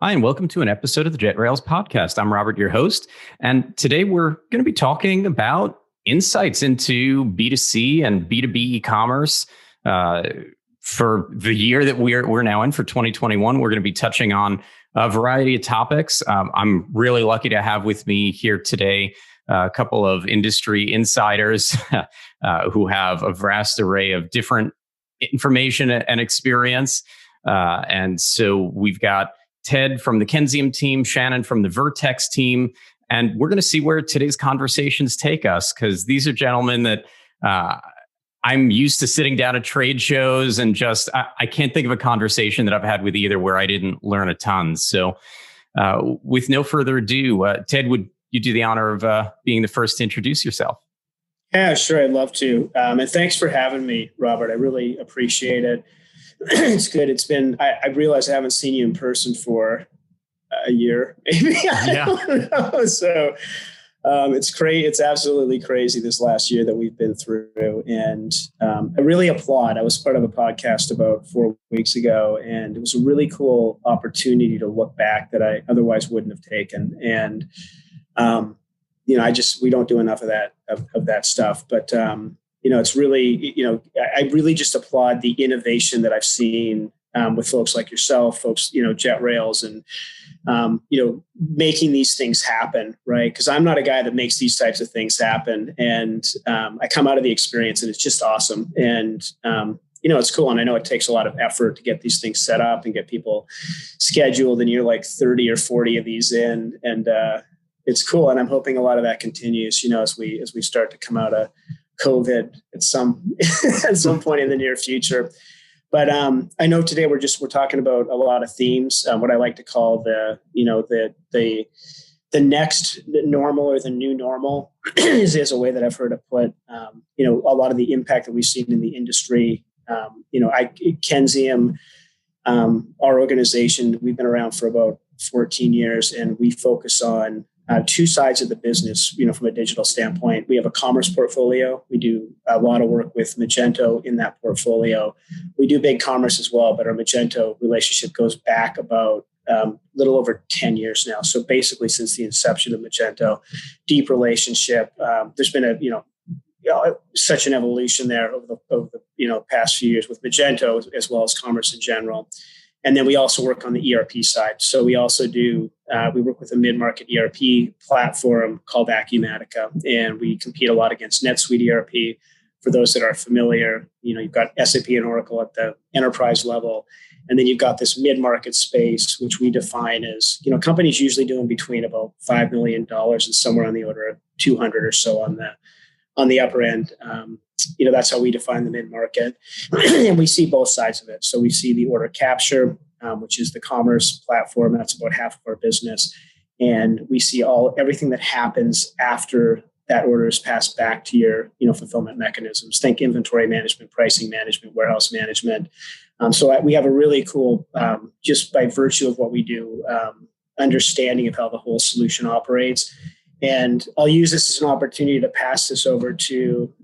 Hi, and welcome to an episode of the Jet Rails podcast. I'm Robert, your host, and today we're going to be talking about insights into B2C and B2B e-commerce for the year that we're now in for 2021. We're going to be touching on a variety of topics. I'm really lucky to have with me here today a couple of industry insiders who have a vast array of different information and experience. And so we've got Ted from the Kenzium team, Shannon from the Vertex team, and we're going to see where today's conversations take us, because these are gentlemen that I'm used to sitting down at trade shows and just, I can't think of a conversation that I've had with either where I didn't learn a ton. So with no further ado, Ted, would you do the honor of being the first to introduce yourself? Yeah, sure. I'd love to. And thanks for having me, Robert. I really appreciate it. It's good. It's been, I realize I haven't seen you in person for a year, maybe. I don't know. So it's crazy. It's absolutely crazy this last year that we've been through. And I really applaud. I was part of a podcast about 4 weeks ago, and it was a really cool opportunity to look back that I otherwise wouldn't have taken. And, we don't do enough of that stuff. But, it's really, I really just applaud the innovation that I've seen with folks like yourself, folks, Jet Rails, and, making these things happen, right? Because I'm not a guy that makes these types of things happen. And I come out of the experience and it's just awesome. And, it's cool. And I know it takes a lot of effort to get these things set up and get people scheduled. And you're like 30 or 40 of these in. And it's cool. And I'm hoping a lot of that continues, as we start to come out of COVID at some point in the near future. But I know today we're talking about a lot of themes. What I like to call the next normal or the new normal is a way that I've heard it put. A lot of the impact that we've seen in the industry. Kenzium, our organization, we've been around for about 14 years, and we focus on two sides of the business, from a digital standpoint. We have a commerce portfolio. We do a lot of work with Magento in that portfolio. We do big commerce as well, but our Magento relationship goes back about a little over 10 years now. So basically since the inception of Magento, deep relationship. There's been such an evolution there over the past few years with Magento as well as commerce in general. And then we also work on the ERP side. So we also do, we work with a mid-market ERP platform called Acumatica, and we compete a lot against NetSuite ERP. For those that are familiar, you've got SAP and Oracle at the enterprise level. And then you've got this mid-market space, which we define as, companies usually doing between about $5 million and somewhere on the order of 200 or so on the upper end. That's how we define the mid-market. And we see both sides of it. So we see the order capture, which is the commerce platform. That's about half of our business. And we see everything that happens after that order is passed back to your, fulfillment mechanisms. Think inventory management, pricing management, warehouse management. So we have a really cool, just by virtue of what we do, understanding of how the whole solution operates. And I'll use this as an opportunity to pass this over to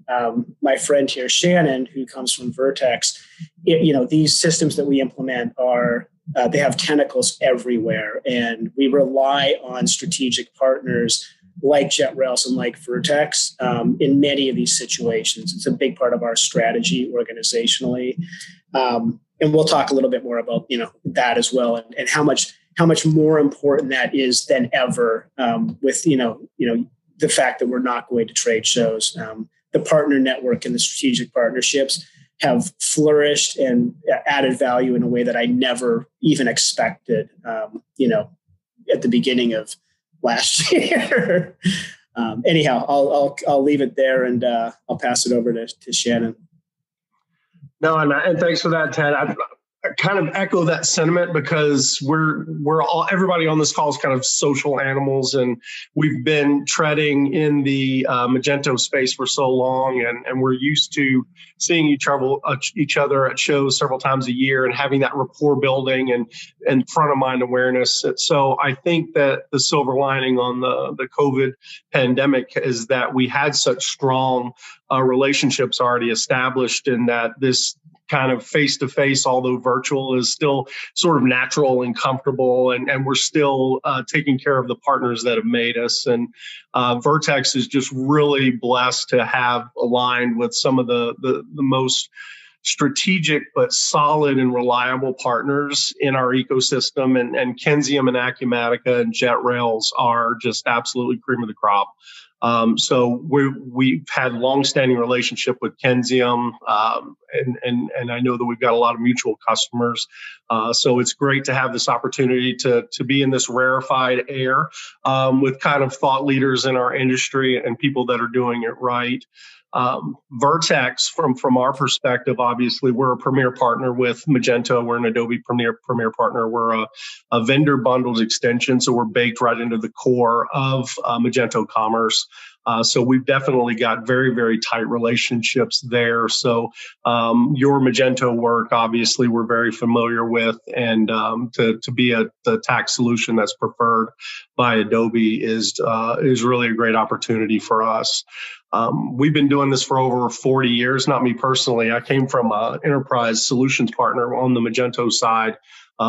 my friend here, Shannon, who comes from Vertex. These systems that we implement they have tentacles everywhere. And we rely on strategic partners like Jet Rails and like Vertex in many of these situations. It's a big part of our strategy organizationally. And we'll talk a little bit more about, that as well, and how much more important that is than ever with, the fact that we're not going to trade shows. The partner network and the strategic partnerships have flourished and added value in a way that I never even expected, at the beginning of last year. Anyhow, I'll leave it there, and I'll pass it over to Shannon. No, and thanks for that, Ted. I kind of echo that sentiment, because everybody on this call is kind of social animals, and we've been treading in the Magento space for so long, and we're used to seeing each other at shows several times a year and having that rapport building and front of mind awareness. So I think that the silver lining on the COVID pandemic is that we had such strong relationships already established, in that this kind of face-to-face, although virtual, is still sort of natural and comfortable. And we're still taking care of the partners that have made us. And Vertex is just really blessed to have aligned with some of the most strategic but solid and reliable partners in our ecosystem. And Kenzium and Acumatica and JetRails are just absolutely cream of the crop. So we've had a long-standing relationship with Kenzium, and I know that we've got a lot of mutual customers. So it's great to have this opportunity to be in this rarefied air with kind of thought leaders in our industry and people that are doing it right. Vertex, from our perspective, obviously, we're a premier partner with Magento. We're an Adobe premier partner. We're a vendor bundled extension, so we're baked right into the core of Magento Commerce. So we've definitely got very, very tight relationships there. So your Magento work, obviously, we're very familiar with, and to be the tax solution that's preferred by Adobe is really a great opportunity for us. We've been doing this for over 40 years, not me personally. I came from an enterprise solutions partner on the Magento side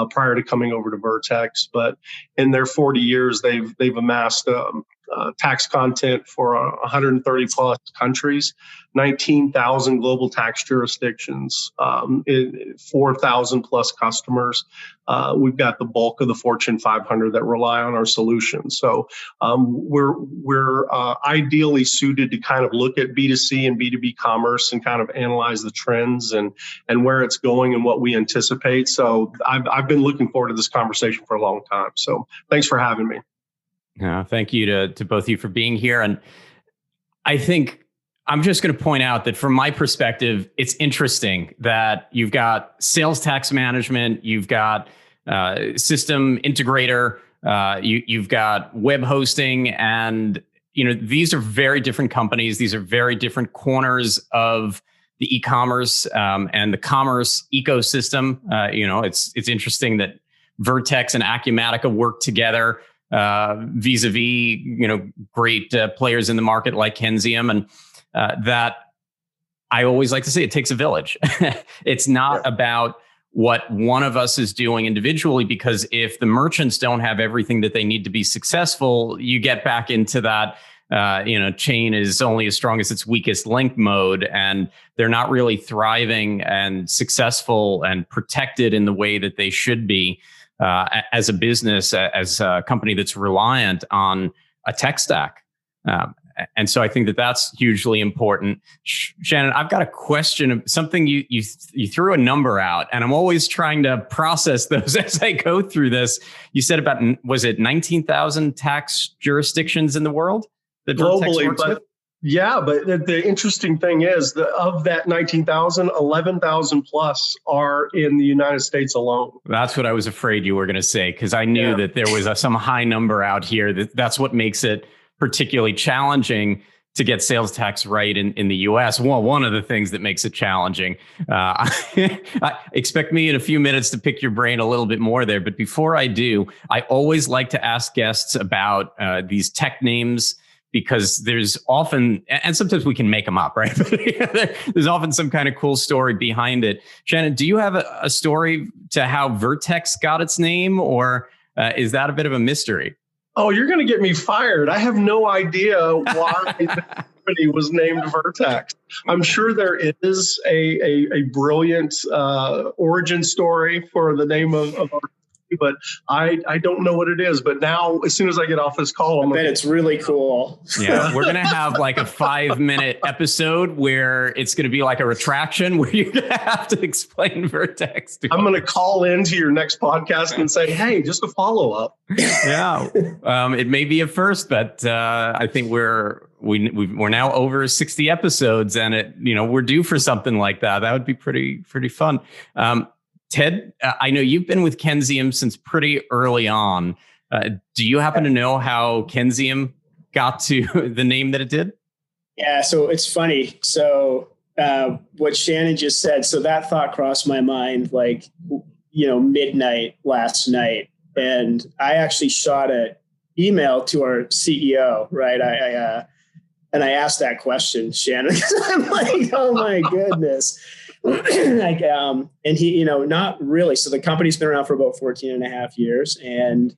prior to coming over to Vertex. But in their 40 years, they've amassed tax content for 130 plus countries, 19,000 global tax jurisdictions, 4,000 plus customers. We've got the bulk of the Fortune 500 that rely on our solutions. So we're ideally suited to kind of look at B2C and B2B commerce and kind of analyze the trends and where it's going and what we anticipate. So I've been looking forward to this conversation for a long time. So thanks for having me. Thank you to both of you for being here. And I think I'm just going to point out that from my perspective, it's interesting that you've got sales tax management, you've got system integrator, you've got web hosting, and these are very different companies. These are very different corners of the e-commerce and the commerce ecosystem. It's interesting that Vertex and Acumatica work together vis-a-vis, great players in the market like Kenzium, and that I always like to say it takes a village. It's not about what one of us is doing individually, because if the merchants don't have everything that they need to be successful, you get back into that, chain is only as strong as its weakest link mode, and they're not really thriving and successful and protected in the way that they should be. As a business, as a company that's reliant on a tech stack. And so I think that that's hugely important. Shannon, I've got a question of something you threw a number out, and I'm always trying to process those as I go through this. You said about, was it 19,000 tax jurisdictions in the world that Vertex works with? Yeah, but the interesting thing is that of that 19,000, 11,000 plus are in the United States alone. That's what I was afraid you were going to say, because I knew that there was some high number out here. That's what makes it particularly challenging to get sales tax right in the US. Well, one of the things that makes it challenging. Expect me in a few minutes to pick your brain a little bit more there. But before I do, I always like to ask guests about these tech names, because there's often, and sometimes we can make them up, right? There's often some kind of cool story behind it. Shannon, do you have a story to how Vertex got its name, or is that a bit of a mystery? Oh, you're going to get me fired. I have no idea why the company was named Vertex. I'm sure there is a brilliant origin story for the name of our, but I don't know what it is. But now, as soon as I get off this call, I bet it's really cool. Yeah, we're going to have like a 5-minute episode where it's going to be like a retraction where you're going to have to explain Vertex. I'm going to call into your next podcast and say, hey, just a follow-up. Yeah, it may be a first, but I think we're now over 60 episodes, and we're due for something like that. That would be pretty fun. Ted, I know you've been with Kenzium since pretty early on. Do you happen to know how Kenzium got to the name that it did? Yeah, so it's funny. So what Shannon just said, so that thought crossed my mind midnight last night. And I actually shot an email to our CEO, right? And I asked that question, Shannon, because I'm like, oh my goodness. And he, not really. So the company's been around for about 14 and a half years. And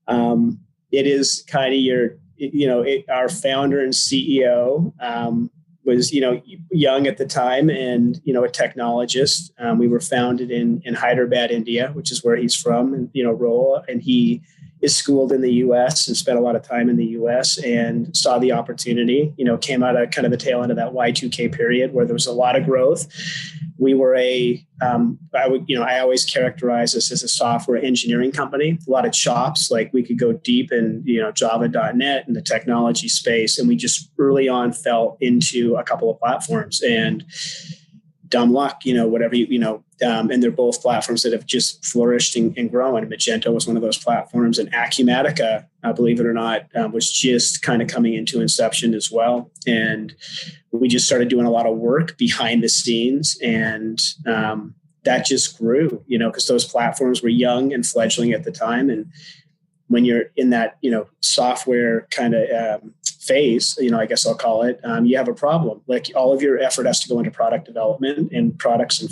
it is kind of our founder and CEO was, young at the time and, a technologist. We were founded in Hyderabad, India, which is where he's from, and, Roel, and he is schooled in the US and spent a lot of time in the US and saw the opportunity, came out of kind of the tail end of that Y2K period where there was a lot of growth. We were I always characterize us as a software engineering company, a lot of chops, like we could go deep in, Java.net and the technology space. And we just early on fell into a couple of platforms and dumb luck, whatever, and they're both platforms that have just flourished and grown. Magento was one of those platforms, and Acumatica, believe it or not, was just kind of coming into inception as well. And we just started doing a lot of work behind the scenes, and that just grew, because those platforms were young and fledgling at the time. And when you're in that, software kind of phase, I guess I'll call it, you have a problem. Like all of your effort has to go into product development and products and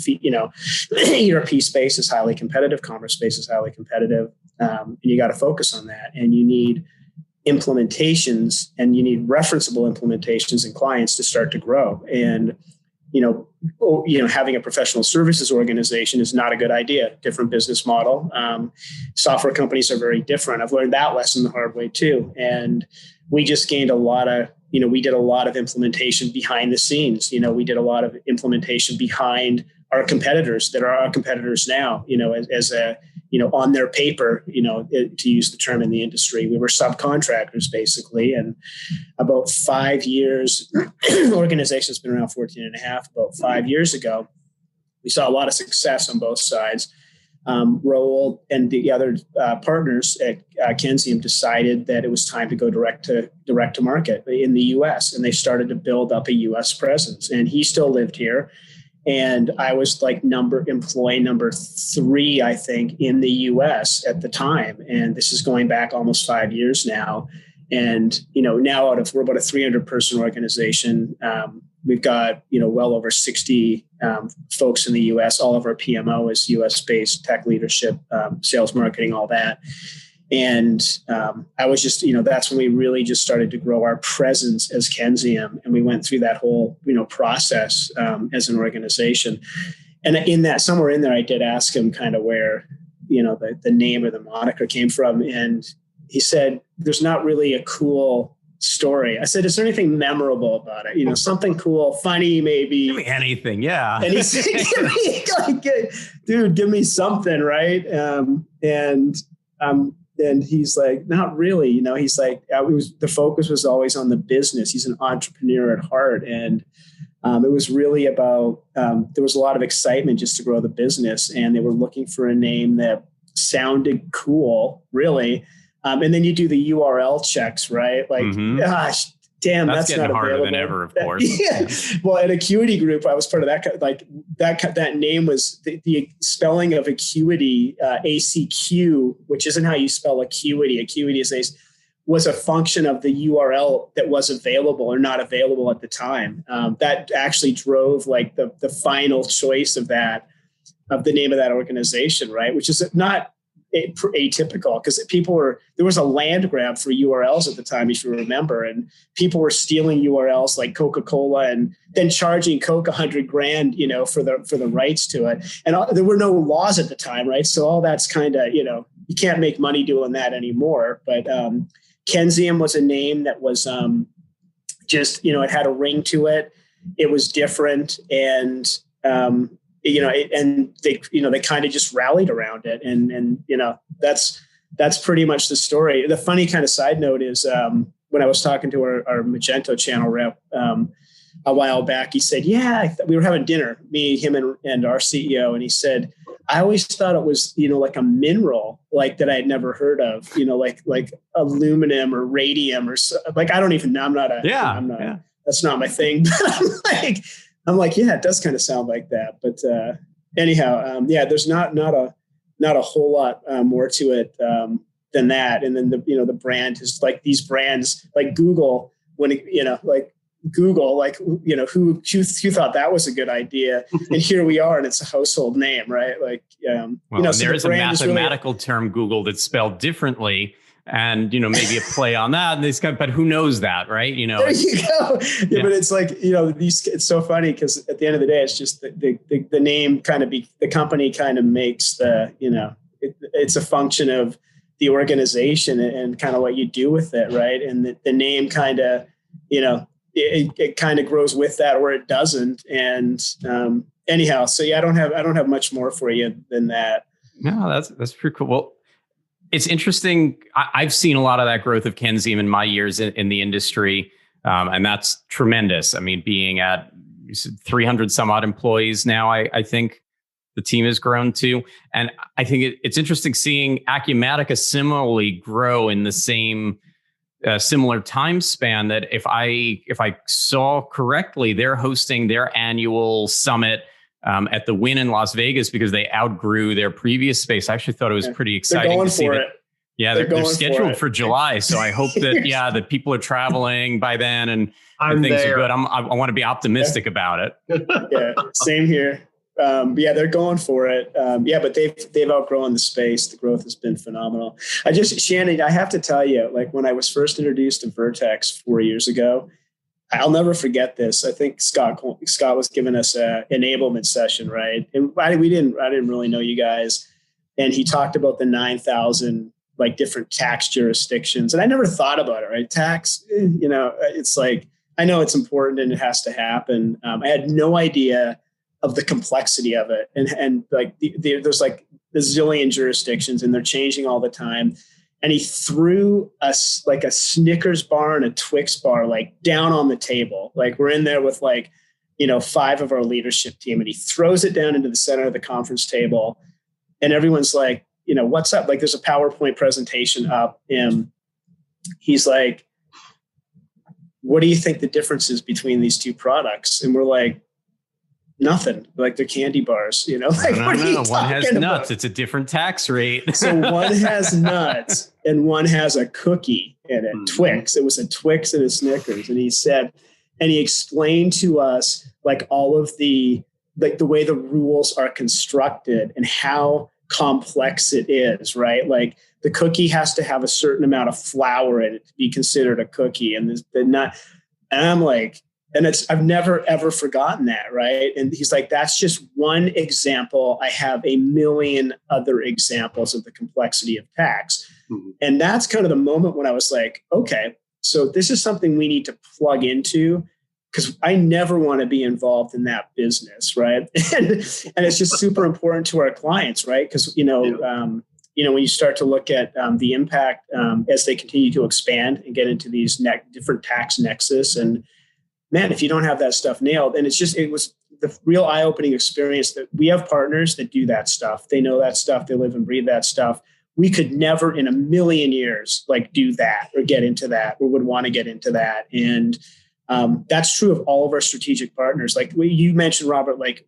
ERP space is highly competitive. Commerce space is highly competitive. And you got to focus on that. And you need implementations and you need referenceable implementations and clients to start to grow. And, having a professional services organization is not a good idea. Different business model. Software companies are very different. I've learned that lesson the hard way too. And we just gained a lot of, we did a lot of implementation behind the scenes. We did a lot of implementation behind our competitors that are our competitors now, as a, on their paper, to use the term in the industry. We were subcontractors basically. And about 5 years, organization's been around 14 and a half, about 5 years ago, we saw a lot of success on both sides. Roel and the other partners at Kenzium decided that it was time to go direct to market in the US. And they started to build up a US presence. And he still lived here. And I was like employee number 3, I think, in the US at the time. And this is going back almost 5 years now. And, now we're about a 300 person organization. We've got, well over 60 folks in the US. All of our PMO is US based, tech leadership, sales, marketing, all that. And I was just, that's when we really just started to grow our presence as Kenzium. And we went through that whole, process as an organization. And in that, somewhere in there, I did ask him kind of where, the name or the moniker came from. And he said, there's not really a cool story. I said, is there anything memorable about it? Something cool, funny, maybe. Give me anything. Yeah. And he said, dude, give me something. Right. And he's like, not really, he's like, the focus was always on the business. He's an entrepreneur at heart. And it was really about, there was a lot of excitement just to grow the business. And they were looking for a name that sounded cool, really. And then you do the URL checks, right? Like, gosh, damn, that's not harder available. Than ever, of course. Yeah. Well, at Acuity Group, I was part of that. Like that name was the spelling of Acuity, ACQ, which isn't how you spell Acuity. Acuity was a function of the URL that was available or not available at the time. That actually drove like the final choice of the name of that organization, right? Which is not atypical because there was a land grab for URLs at the time, if you remember, and people were stealing URLs like Coca-Cola and then charging Coke $100,000, for the rights to it. And there were no laws at the time, right? So all that's kind of, you can't make money doing that anymore. But Kenzium was a name that was just, it had a ring to it. It was different. And, and they kind of just rallied around it. And that's pretty much the story. The funny kind of side note is when I was talking to our Magento channel rep a while back, he said, we were having dinner, me, him, and our CEO. And he said, I always thought it was, like a mineral, like that I had never heard of, like aluminum or radium or so, like, I don't even know. That's not my thing. But I'm like, yeah, it does kind of sound like that. But anyhow, there's not a whole lot more to it than that. And then the brand is like these brands like Google, when Google, like, who thought that was a good idea? And here we are, and it's a household name, right? Like, so there is a mathematical term, Google, that's spelled differently. And, maybe a play on that, and but who knows that, right? There you go. Yeah, but it's like, it's so funny because at the end of the day, it's just the name kind of the company kind of makes it's a function of the organization and kind of what you do with it, right? And the name kind of, it kind of grows with that, or it doesn't. And anyhow, so yeah, I don't have much more for you than that. No, that's pretty cool. Well, it's interesting. I've seen a lot of that growth of Kenzie in my years in the industry. And that's tremendous. I mean, being at 300 some odd employees now, I think the team has grown to. And I think it's interesting seeing Acumatica similarly grow in the same similar time span. That if I saw correctly, they're hosting their annual summit at the Wynn in Las Vegas because they outgrew their previous space. I actually thought it was pretty exciting to see that. Yeah, they're scheduled for July. So I hope that, that people are traveling by then and things are good. I want to be optimistic about it. Yeah, same here. They're going for it. But they've outgrown the space. The growth has been phenomenal. Shannon, I have to tell you, like when I was first introduced to Vertex 4 years ago, I'll never forget this. I think Scott was giving us an enablement session, right? And I didn't really know you guys. And he talked about the 9,000 like different tax jurisdictions. And I never thought about it, right? Tax, it's like, I know it's important and it has to happen. I had no idea of the complexity of it. And like there's like a zillion jurisdictions and they're changing all the time. And he threw us like a Snickers bar and a Twix bar, like down on the table. Like we're in there with like, 5 of our leadership team, and he throws it down into the center of the conference table. And everyone's like, what's up? Like there's a PowerPoint presentation up. And he's like, what do you think the difference is between these two products? And we're like, nothing. Like they're candy bars, like no. One has nuts. It's a different tax rate. So one has nuts and one has a cookie in it. Twix. It was a Twix and a Snickers. And he explained to us like all of the way the rules are constructed and how complex it is, right? Like the cookie has to have a certain amount of flour in it to be considered a cookie. And the nut. And I'm like, and I've never, ever forgotten that. Right. And he's like, that's just one example. I have a million other examples of the complexity of tax. Mm-hmm. And that's kind of the moment when I was like, okay, so this is something we need to plug into because I never want to be involved in that business. Right. And it's just super important to our clients. Right. Because, when you start to look at the impact as they continue to expand and get into these different tax nexus and, man, if you don't have that stuff nailed, and it was the real eye-opening experience that we have partners that do that stuff. They know that stuff. They live and breathe that stuff. We could never in a million years like do that or get into that or would want to get into that. And that's true of all of our strategic partners. Like you mentioned, Robert, like,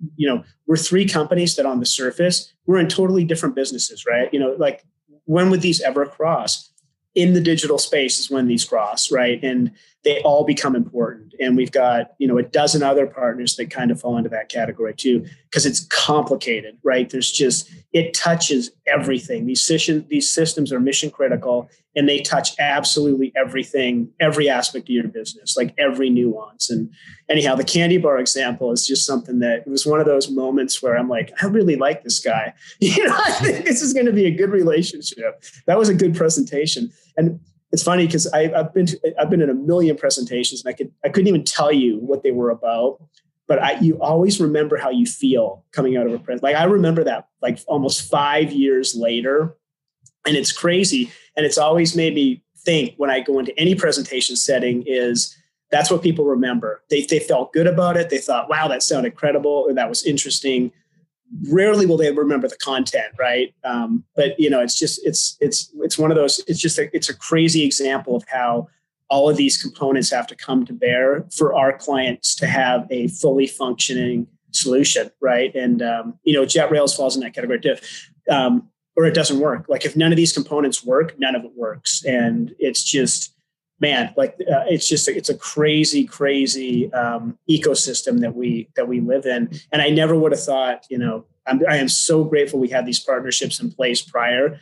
we're 3 companies that on the surface, we're in totally different businesses, right? Like when would these ever cross? In the digital space is when these cross, right? And they all become important. And we've got, a dozen other partners that kind of fall into that category too, because it's complicated, right? It touches everything. These systems are mission critical and they touch absolutely everything, every aspect of your business, like every nuance. And anyhow, the candy bar example is just something that it was one of those moments where I'm like, I really like this guy. I think this is going to be a good relationship. That was a good presentation. And it's funny because I've been in a million presentations and I couldn't even tell you what they were about, but you always remember how you feel coming out of a presentation. Like I remember that like almost 5 years later, and it's crazy. And it's always made me think when I go into any presentation setting is that's what people remember. They felt good about it. They thought, wow, that sounded credible or that was interesting. Rarely will they remember the content, right? But it's one of those. It's a crazy example of how all of these components have to come to bear for our clients to have a fully functioning solution, right? And JetRails falls in that category too, or it doesn't work. Like if none of these components work, none of it works, and it's just man, like it's a crazy ecosystem that we live in. And I never would have thought, I am so grateful we had these partnerships in place prior,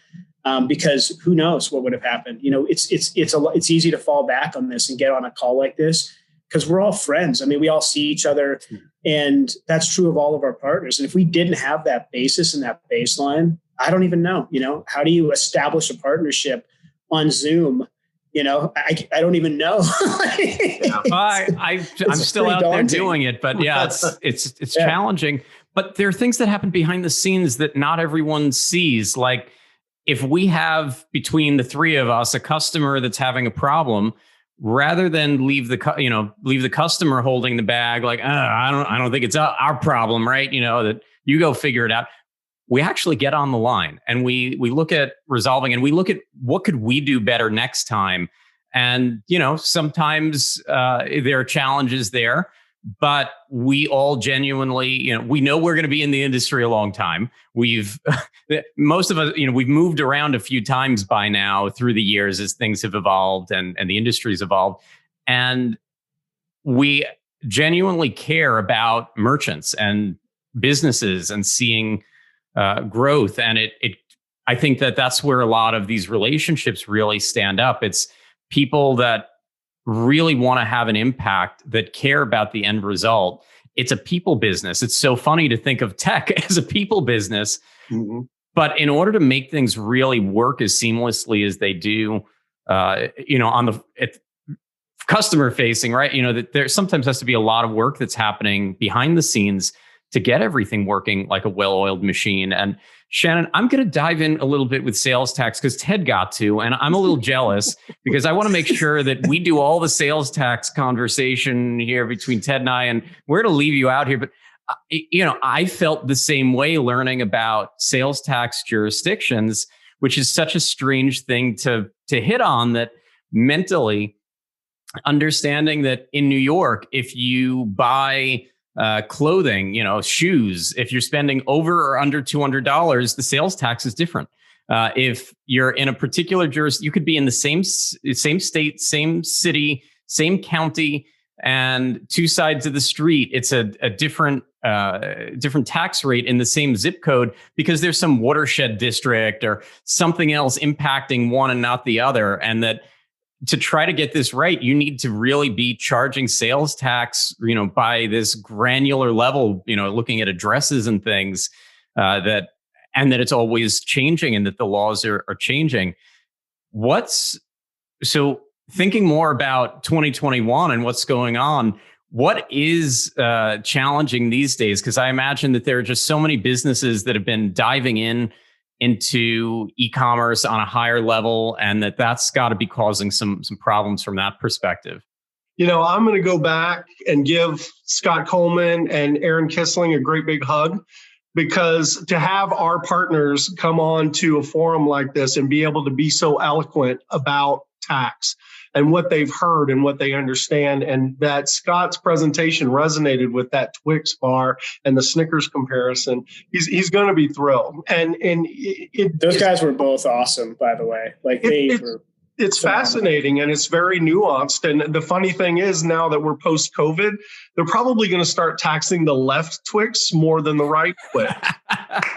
because who knows what would have happened. It's easy to fall back on this and get on a call like this because we're all friends. I mean, we all see each other, and that's true of all of our partners. And if we didn't have that basis and that baseline, I don't even know, how do you establish a partnership on Zoom? I don't even know. I'm still out daunting. There doing it, but yeah, it's challenging. But there are things that happen behind the scenes that not everyone sees. Like if we have between the three of us a customer that's having a problem, rather than leave the customer holding the bag, like I don't think it's our problem, right? That you go figure it out. We actually get on the line and we look at resolving, and we look at what could we do better next time. And, sometimes there are challenges there, but we all genuinely, we know we're going to be in the industry a long time. Most of us, we've moved around a few times by now through the years as things have evolved and the industry's evolved. And we genuinely care about merchants and businesses and seeing growth. And I think that's where a lot of these relationships really stand up. It's people that really want to have an impact, that care about the end result. It's a people business. It's so funny to think of tech as a people business, but in order to make things really work as seamlessly as they do, on the customer facing, right? That there sometimes has to be a lot of work that's happening behind the scenes to get everything working like a well-oiled machine. And Shannon, I'm going to dive in a little bit with sales tax because Ted got to, and I'm a little jealous because I want to make sure that we do all the sales tax conversation here between Ted and I, and we're going to leave you out here. But, I felt the same way learning about sales tax jurisdictions, which is such a strange thing to hit on, that mentally understanding that in New York, if you buy clothing, shoes, if you're spending over or under $200, the sales tax is different. If you're in a particular jurisdiction, you could be in the same state, same city, same county, and two sides of the street. It's a different tax rate in the same zip code because there's some watershed district or something else impacting one and not the other. And that to try to get this right, you need to really be charging sales tax, by this granular level, looking at addresses and things, that it's always changing and that the laws are changing. So thinking more about 2021 and what's going on, what is challenging these days? Because I imagine that there are just so many businesses that have been diving into e-commerce on a higher level, and that's got to be causing some problems from that perspective. I'm going to go back and give Scott Coleman and Aaron Kissling a great big hug, because to have our partners come on to a forum like this and be able to be so eloquent about tax and what they've heard and what they understand, and that Scott's presentation resonated with that Twix bar and the Snickers comparison, he's going to be thrilled. And those guys were both awesome, by the way. Like it's fascinating and it's very nuanced. And the funny thing is, now that we're post-COVID, they're probably going to start taxing the left Twix more than the right Twix.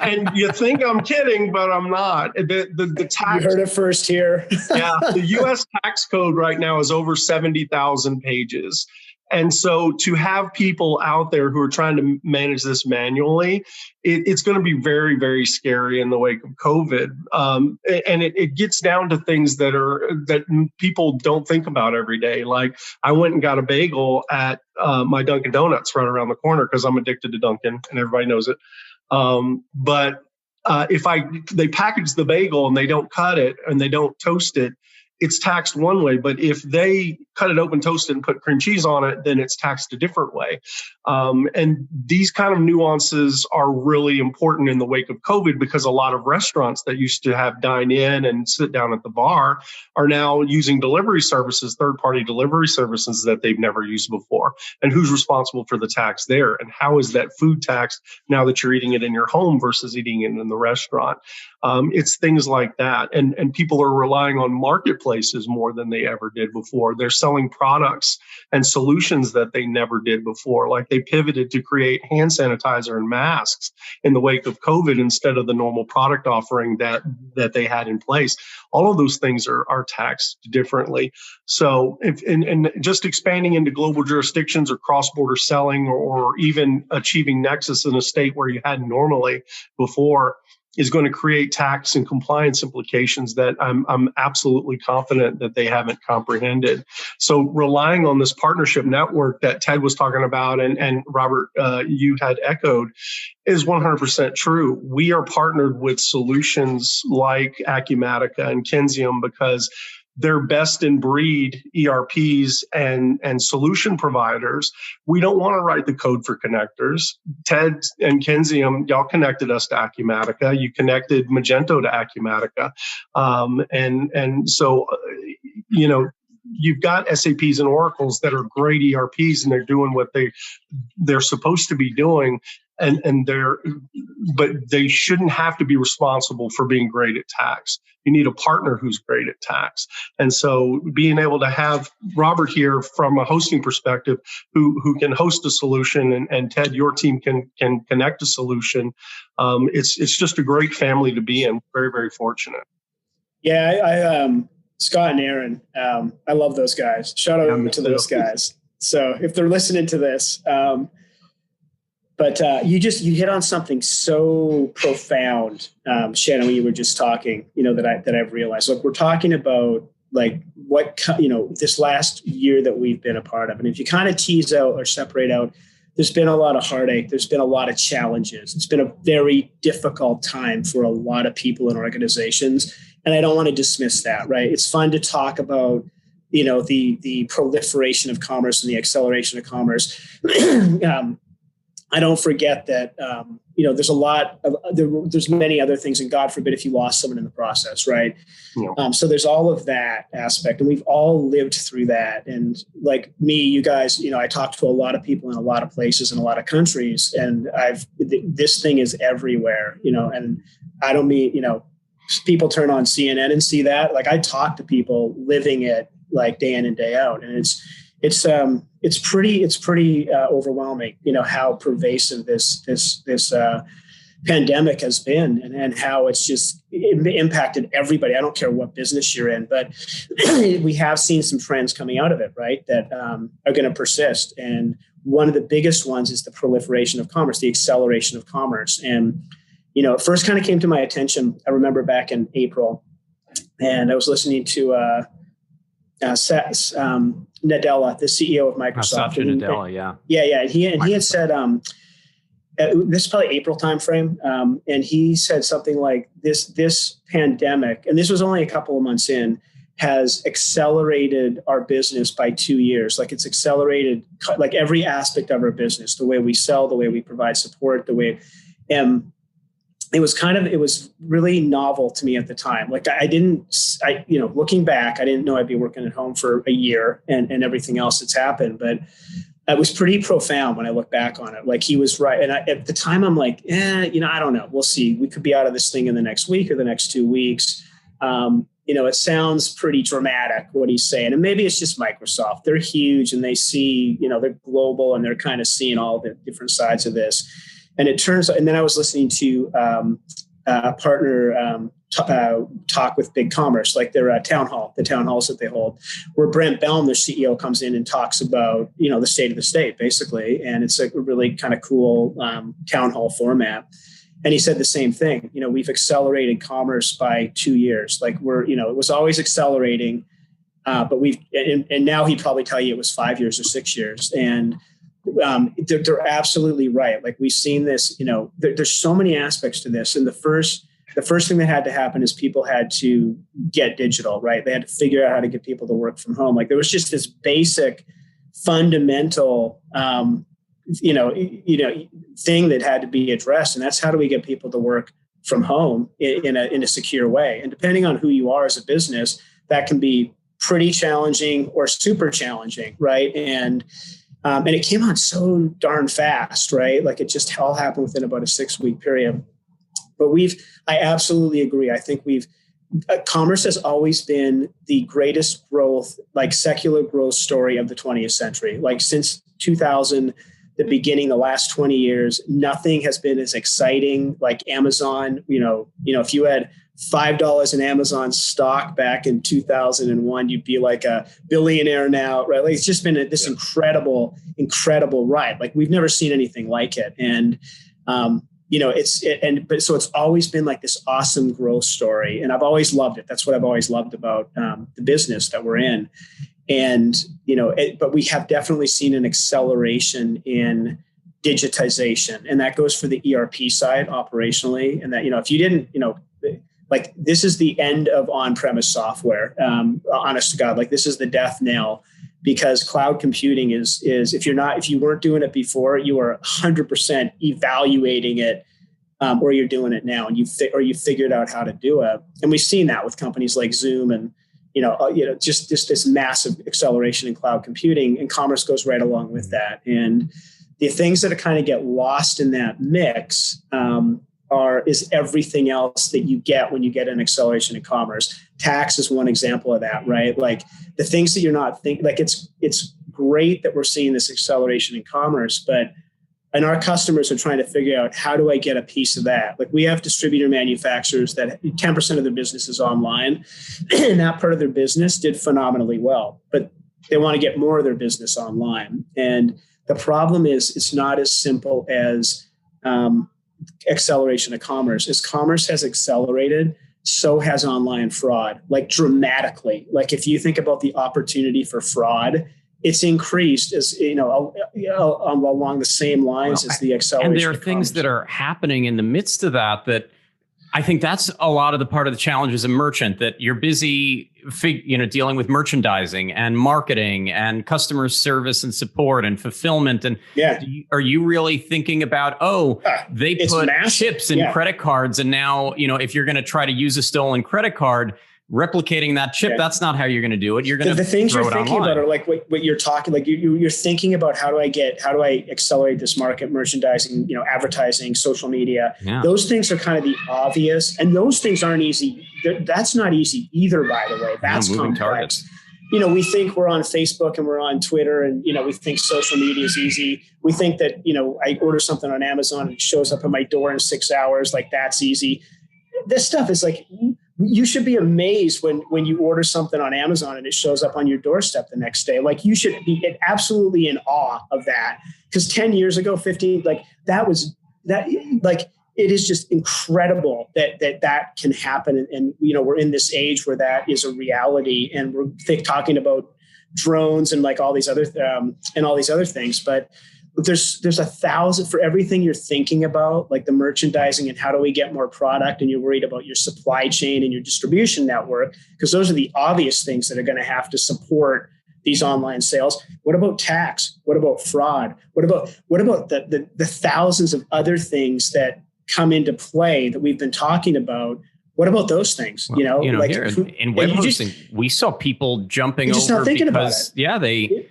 And you think I'm kidding, but I'm not. The tax, you heard it first here. Yeah, the U.S. tax code right now is over 70,000 pages. And so to have people out there who are trying to manage this manually, it's going to be very, very scary in the wake of COVID. And it gets down to things that people don't think about every day. Like I went and got a bagel at my Dunkin' Donuts right around the corner because I'm addicted to Dunkin' and everybody knows it. But if they package the bagel and they don't cut it and they don't toast it, it's taxed one way. But if they cut it open, toast it, and put cream cheese on it, then it's taxed a different way. And these kind of nuances are really important in the wake of COVID, because a lot of restaurants that used to have dine in and sit down at the bar are now using delivery services, third-party delivery services that they've never used before. And who's responsible for the tax there? And how is that food taxed now that you're eating it in your home versus eating it in the restaurant? It's things like that. And people are relying on marketplaces marketplaces more than they ever did before. They're selling products and solutions that they never did before. Like they pivoted to create hand sanitizer and masks in the wake of COVID instead of the normal product offering that they had in place. All of those things are taxed differently. So and just expanding into global jurisdictions or cross-border selling or even achieving nexus in a state where you hadn't normally before is going to create tax and compliance implications that I'm absolutely confident that they haven't comprehended. So relying on this partnership network that Ted was talking about and Robert, you had echoed is 100% true. We are partnered with solutions like Acumatica and Kensium because they're best in breed ERPs and solution providers. We don't want to write the code for connectors. Ted and Kensium, y'all connected us to Acumatica. You connected Magento to Acumatica. And so, you've got SAPs and Oracles that are great ERPs and they're doing what they're supposed to be doing. But they shouldn't have to be responsible for being great at tax. You need a partner who's great at tax. And so being able to have Robert here from a hosting perspective who can host a solution and Ted, your team can connect a solution. It's just a great family to be in. Very, very fortunate. Yeah, I Scott and Aaron, I love those guys. Shout out to those guys. So if they're listening to this, but you hit on something so profound, Shannon, when you were just talking, that I've realized. Look, we're talking about like what, this last year that we've been a part of. And if you kind of tease out or separate out, there's been a lot of heartache. There's been a lot of challenges. It's been a very difficult time for a lot of people and organizations. And I don't want to dismiss that, right? It's fun to talk about, the proliferation of commerce and the acceleration of commerce. I don't forget that, there's a lot of, there's many other things, and God forbid if you lost someone in the process, right? Yeah. So there's all of that aspect, and we've all lived through that. And like me, you guys, I talk to a lot of people in a lot of places in a lot of countries, and this thing is everywhere, and I don't mean, people turn on CNN and see that. Like I talk to people living it like day in and day out, and it's pretty overwhelming, how pervasive this pandemic has been and how it's just impacted everybody. I don't care what business you're in, but we have seen some trends coming out of it, right, that are going to persist. And one of the biggest ones is the proliferation of commerce, the acceleration of commerce. And, it first kind of came to my attention. I remember back in April, and I was listening to Nadella, the CEO of Microsoft. Satya Nadella, yeah. Yeah. And he had said, this is probably April timeframe, and he said something like this pandemic, and this was only a couple of months in, has accelerated our business by 2 years. Like it's accelerated like every aspect of our business, the way we sell, the way we provide support, the way, it was really novel to me at the time. Like looking back, I didn't know I'd be working at home for a year and everything else that's happened, but it was pretty profound when I look back on it. Like he was right. And at the time I'm like, I don't know. We'll see. We could be out of this thing in the next week or the next 2 weeks. It sounds pretty dramatic what he's saying. And maybe it's just Microsoft. They're huge and they see, they're global and they're kind of seeing all the different sides of this. And it turns out, and then I was listening to a partner talk with Big Commerce, like their town hall, the town halls that they hold, where Brent Belm, their CEO, comes in and talks about, the state of the state, basically. And it's a really kind of cool town hall format. And he said the same thing. We've accelerated commerce by 2 years. Like it was always accelerating, but and now he'd probably tell you it was 5 years or 6 years. And they're absolutely right. Like we've seen this, there's so many aspects to this. And the first thing that had to happen is people had to get digital, right? They had to figure out how to get people to work from home. Like there was just this basic fundamental, thing that had to be addressed. And that's how do we get people to work from home in a secure way? And depending on who you are as a business, that can be pretty challenging or super challenging, right? And it came on so darn fast, right? Like it just all happened within about a 6-week period. But I absolutely agree. I think commerce has always been the greatest growth, like secular growth story of the 20th century. Like since 2000, the beginning, the last 20 years, nothing has been as exciting. Like Amazon, if you had $5 in Amazon stock back in 2001, you'd be like a billionaire now, right? Like it's just been this incredible ride. Like we've never seen anything like it. And, so it's always been like this awesome growth story. And I've always loved it. That's what I've always loved about the business that we're in. And, but we have definitely seen an acceleration in digitization. And that goes for the ERP side operationally. And that, if you didn't, like this is the end of on-premise software, honest to God, like this is the death knell. Because cloud computing is if you weren't doing it before, you are 100% evaluating it, or you're doing it now, and you figured out how to do it. And we've seen that with companies like Zoom, and just this massive acceleration in cloud computing, and commerce goes right along with that. And the things that kind of get lost in that mix is everything else that you get when you get an acceleration in commerce. Tax is one example of that, right? Like the things that you're not thinking, like it's great that we're seeing this acceleration in commerce, and our customers are trying to figure out, how do I get a piece of that? Like we have distributor manufacturers that 10% of their business is online, and that part of their business did phenomenally well, but they want to get more of their business online. And the problem is it's not as simple as acceleration of commerce. As commerce has accelerated, so has online fraud, like dramatically. Like if you think about the opportunity for fraud, it's increased as along the same lines as the acceleration. And there are things that are happening in the midst of that I think that's a lot of the part of the challenge as a merchant, that you're busy, dealing with merchandising and marketing and customer service and support and fulfillment. And are you really thinking about, they put chips in credit cards, and now, if you're going to try to use a stolen credit card, replicating that chip, that's not how you're going to do it. You're going to the things throw you're it thinking online. about are like what you're talking, like you're thinking about how do I accelerate this market, merchandising, advertising, social media. Yeah. Those things are kind of the obvious, and those things aren't easy. That's not easy either, by the way. That's moving complex. targets. We think we're on Facebook and we're on Twitter, and we think social media is easy. We think that I order something on Amazon and it shows up at my door in 6 hours, like that's easy. This stuff is like, you should be amazed when you order something on Amazon and it shows up on your doorstep the next day. Like you should be absolutely in awe of that. Because 10 years ago, 15, like that was that, like it is just incredible that can happen. And we're in this age where that is a reality, and we're talking about drones and like all these other things. But there's 1,000 for everything you're thinking about, like the merchandising and how do we get more product, and you're worried about your supply chain and your distribution network, because those are the obvious things that are going to have to support these online sales. What about tax? What about fraud? What about the thousands of other things that come into play that we've been talking about? What about those things? Well, here in web hosting, we saw people jumping over not thinking because about it.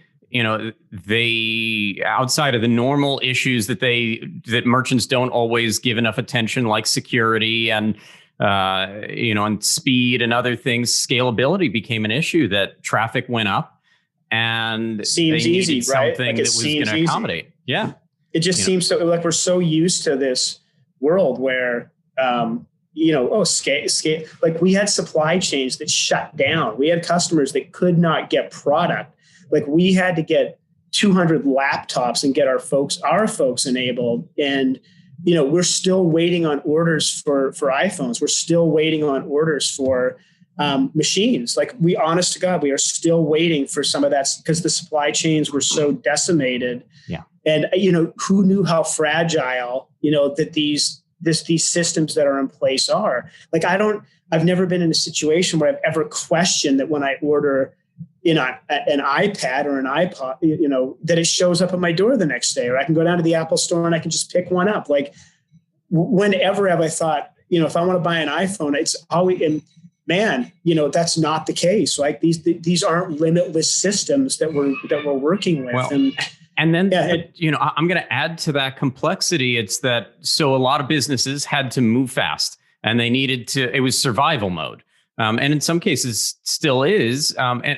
they outside of the normal issues that merchants don't always give enough attention, like security and and speed and other things, scalability became an issue. That traffic went up, and seems they needed easy, right? something Like that was going to accommodate. Yeah, it just seems so. Like we're so used to this world where scale. Like we had supply chains that shut down. We had customers that could not get product. Like we had to get 200 laptops and get our folks enabled. And, we're still waiting on orders for iPhones. We're still waiting on orders for machines. Like honest to God, we are still waiting for some of that because the supply chains were so decimated. Yeah. And, who knew how fragile, that these systems that are in place are. Like I've never been in a situation where I've ever questioned that when I order an iPad or an iPod, that it shows up at my door the next day, or I can go down to the Apple store and I can just pick one up. Like whenever have I thought, if I want to buy an iPhone, it's always, and man, that's not the case. Like these aren't limitless systems that we're working with. Well, and then, I'm going to add to that complexity. It's that, so a lot of businesses had to move fast, and they needed to, it was survival mode. and in some cases still is. And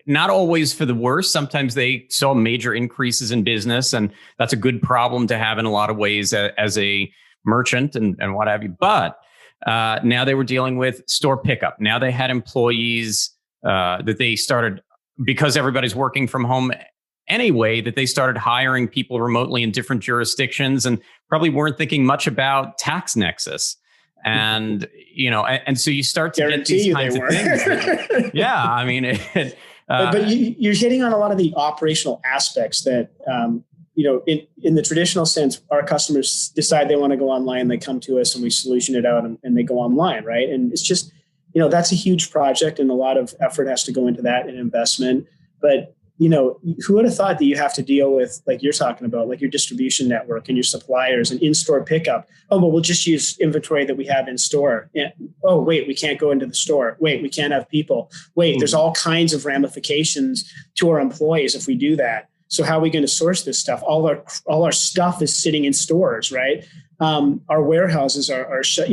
not always for the worse. Sometimes they saw major increases in business, and that's a good problem to have in a lot of ways as a merchant and what have you. But now they were dealing with store pickup. Now they had employees that they started, because everybody's working from home anyway, that they started hiring people remotely in different jurisdictions and probably weren't thinking much about tax nexus. And, and so you start to get these kinds of things. Yeah. I mean, but you're hitting on a lot of the operational aspects that, in the traditional sense, our customers decide they want to go online, they come to us and we solution it out and they go online. Right. And it's just, that's a huge project and a lot of effort has to go into that and investment. But, who would have thought that you have to deal with, like you're talking about, like your distribution network and your suppliers and in-store pickup. Oh, well, we'll just use inventory that we have in store. And, oh, wait, we can't go into the store. Wait, we can't have people. Wait, there's all kinds of ramifications to our employees if we do that. So how are we going to source this stuff? All our stuff is sitting in stores, right? Our warehouses are shut,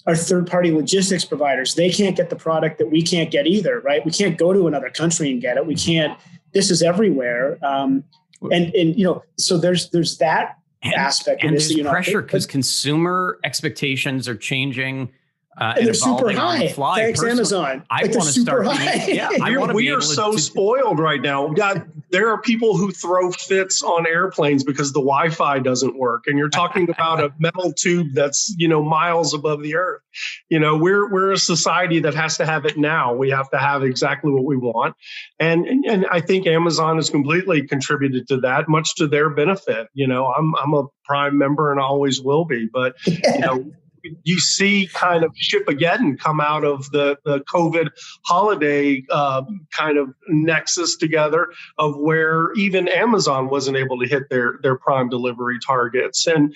our third-party logistics providers, they can't get the product that we can't get either, right? We can't go to another country and get it. We can't. This is everywhere, so there's that aspect. And there's pressure because consumer expectations are changing. And they're super high. Thanks, Amazon. I want to start. We are so spoiled right now. God, there are people who throw fits on airplanes because the Wi-Fi doesn't work, and you're talking about a metal tube that's miles above the earth. We're a society that has to have it now. We have to have exactly what we want, and I think Amazon has completely contributed to that, much to their benefit. I'm a Prime member and I always will be, but you see kind of Shipageddon come out of the COVID holiday kind of nexus together of where even Amazon wasn't able to hit their Prime delivery targets. And,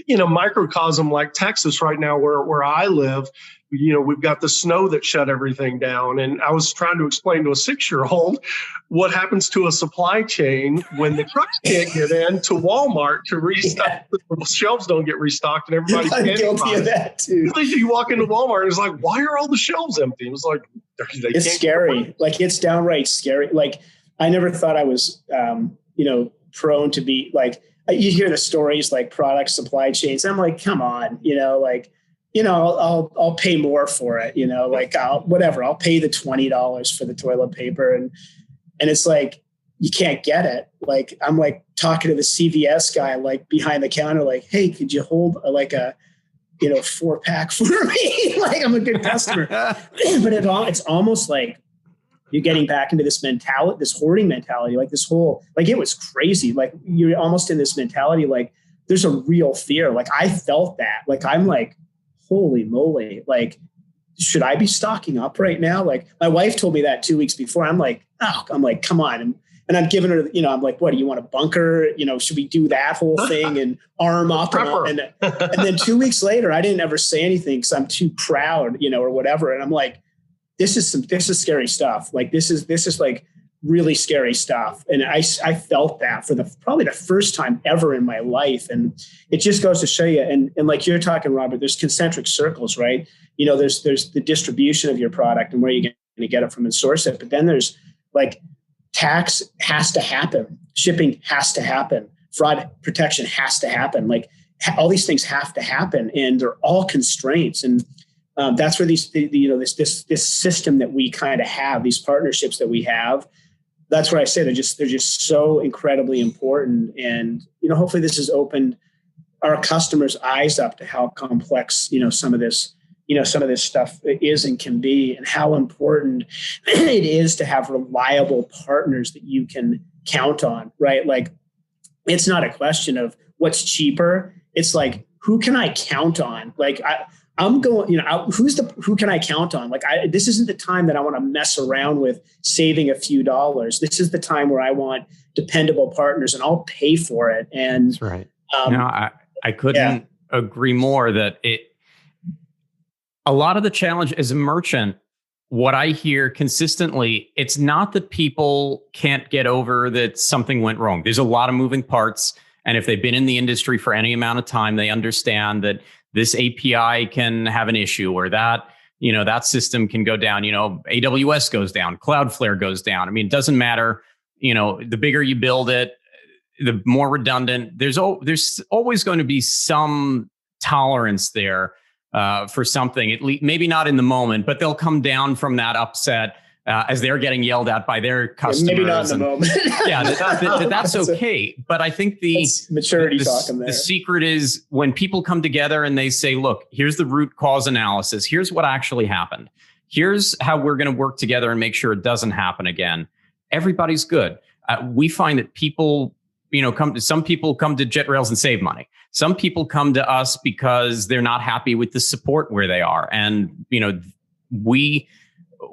in a microcosm like Texas right now, where I live, we've got the snow that shut everything down. And I was trying to explain to a 6-year-old what happens to a supply chain when the trucks can't get in to Walmart to restock. Yeah. The shelves don't get restocked and everybody's guilty of that too. You walk into Walmart and it's like, why are all the shelves empty? It was like, it's scary. Like, it's downright scary. Like, I never thought I was, prone to be like, you hear the stories like product supply chains. I'm like, come on, I'll pay more for it, I'll pay the $20 for the toilet paper. And it's like, you can't get it. Like, I'm like talking to the CVS guy, like behind the counter, like, hey, could you hold a 4-pack for me? Like, I'm a good customer. But it's almost like you're getting back into this mentality, this hoarding mentality, like this whole, like, it was crazy. Like, you're almost in this mentality, like there's a real fear. Like, I felt that, like, I'm like, holy moly, like, should I be stocking up right now? Like, my wife told me that 2 weeks before. I'm like, come on. And I'm giving her, I'm like, what, do you want a bunker? Should we do that whole thing and arm up? And then 2 weeks later, I didn't ever say anything because I'm too proud, or whatever. And I'm like, this is scary stuff. Like, this is like really scary stuff. And I felt that for probably the first time ever in my life. And it just goes to show you. And like you're talking, Robert, there's concentric circles, right? There's the distribution of your product and where you're going to get it from and source it. But then there's like, tax has to happen. Shipping has to happen. Fraud protection has to happen. Like, all these things have to happen, and they're all constraints. And that's where this system that we kind of have, these partnerships that we have, that's where I say they're just so incredibly important. And, hopefully this has opened our customers' eyes up to how complex, some of this stuff is and can be, and how important it is to have reliable partners that you can count on, right? Like, it's not a question of what's cheaper. It's like, who can I count on? Like, I'm going, who can I count on? Like, this isn't the time that I want to mess around with saving a few dollars. This is the time where I want dependable partners, and I'll pay for it. And that's right. I couldn't agree more that a lot of the challenge as a merchant, what I hear consistently, it's not that people can't get over that something went wrong. There's a lot of moving parts. And if they've been in the industry for any amount of time, they understand that this API can have an issue, or that, that system can go down, AWS goes down, Cloudflare goes down. I mean, it doesn't matter, the bigger you build it, the more redundant. There's always going to be some tolerance there for something, at least maybe not in the moment, but they'll come down from that upset as they're getting yelled at by their customers. Maybe not in the moment. That's okay. But I think that's maturity talking there. The secret is when people come together and they say, look, here's the root cause analysis. Here's what actually happened. Here's how we're going to work together and make sure it doesn't happen again. Everybody's good. We find that people, some people come to JetRails and save money. Some people come to us because they're not happy with the support where they are. And,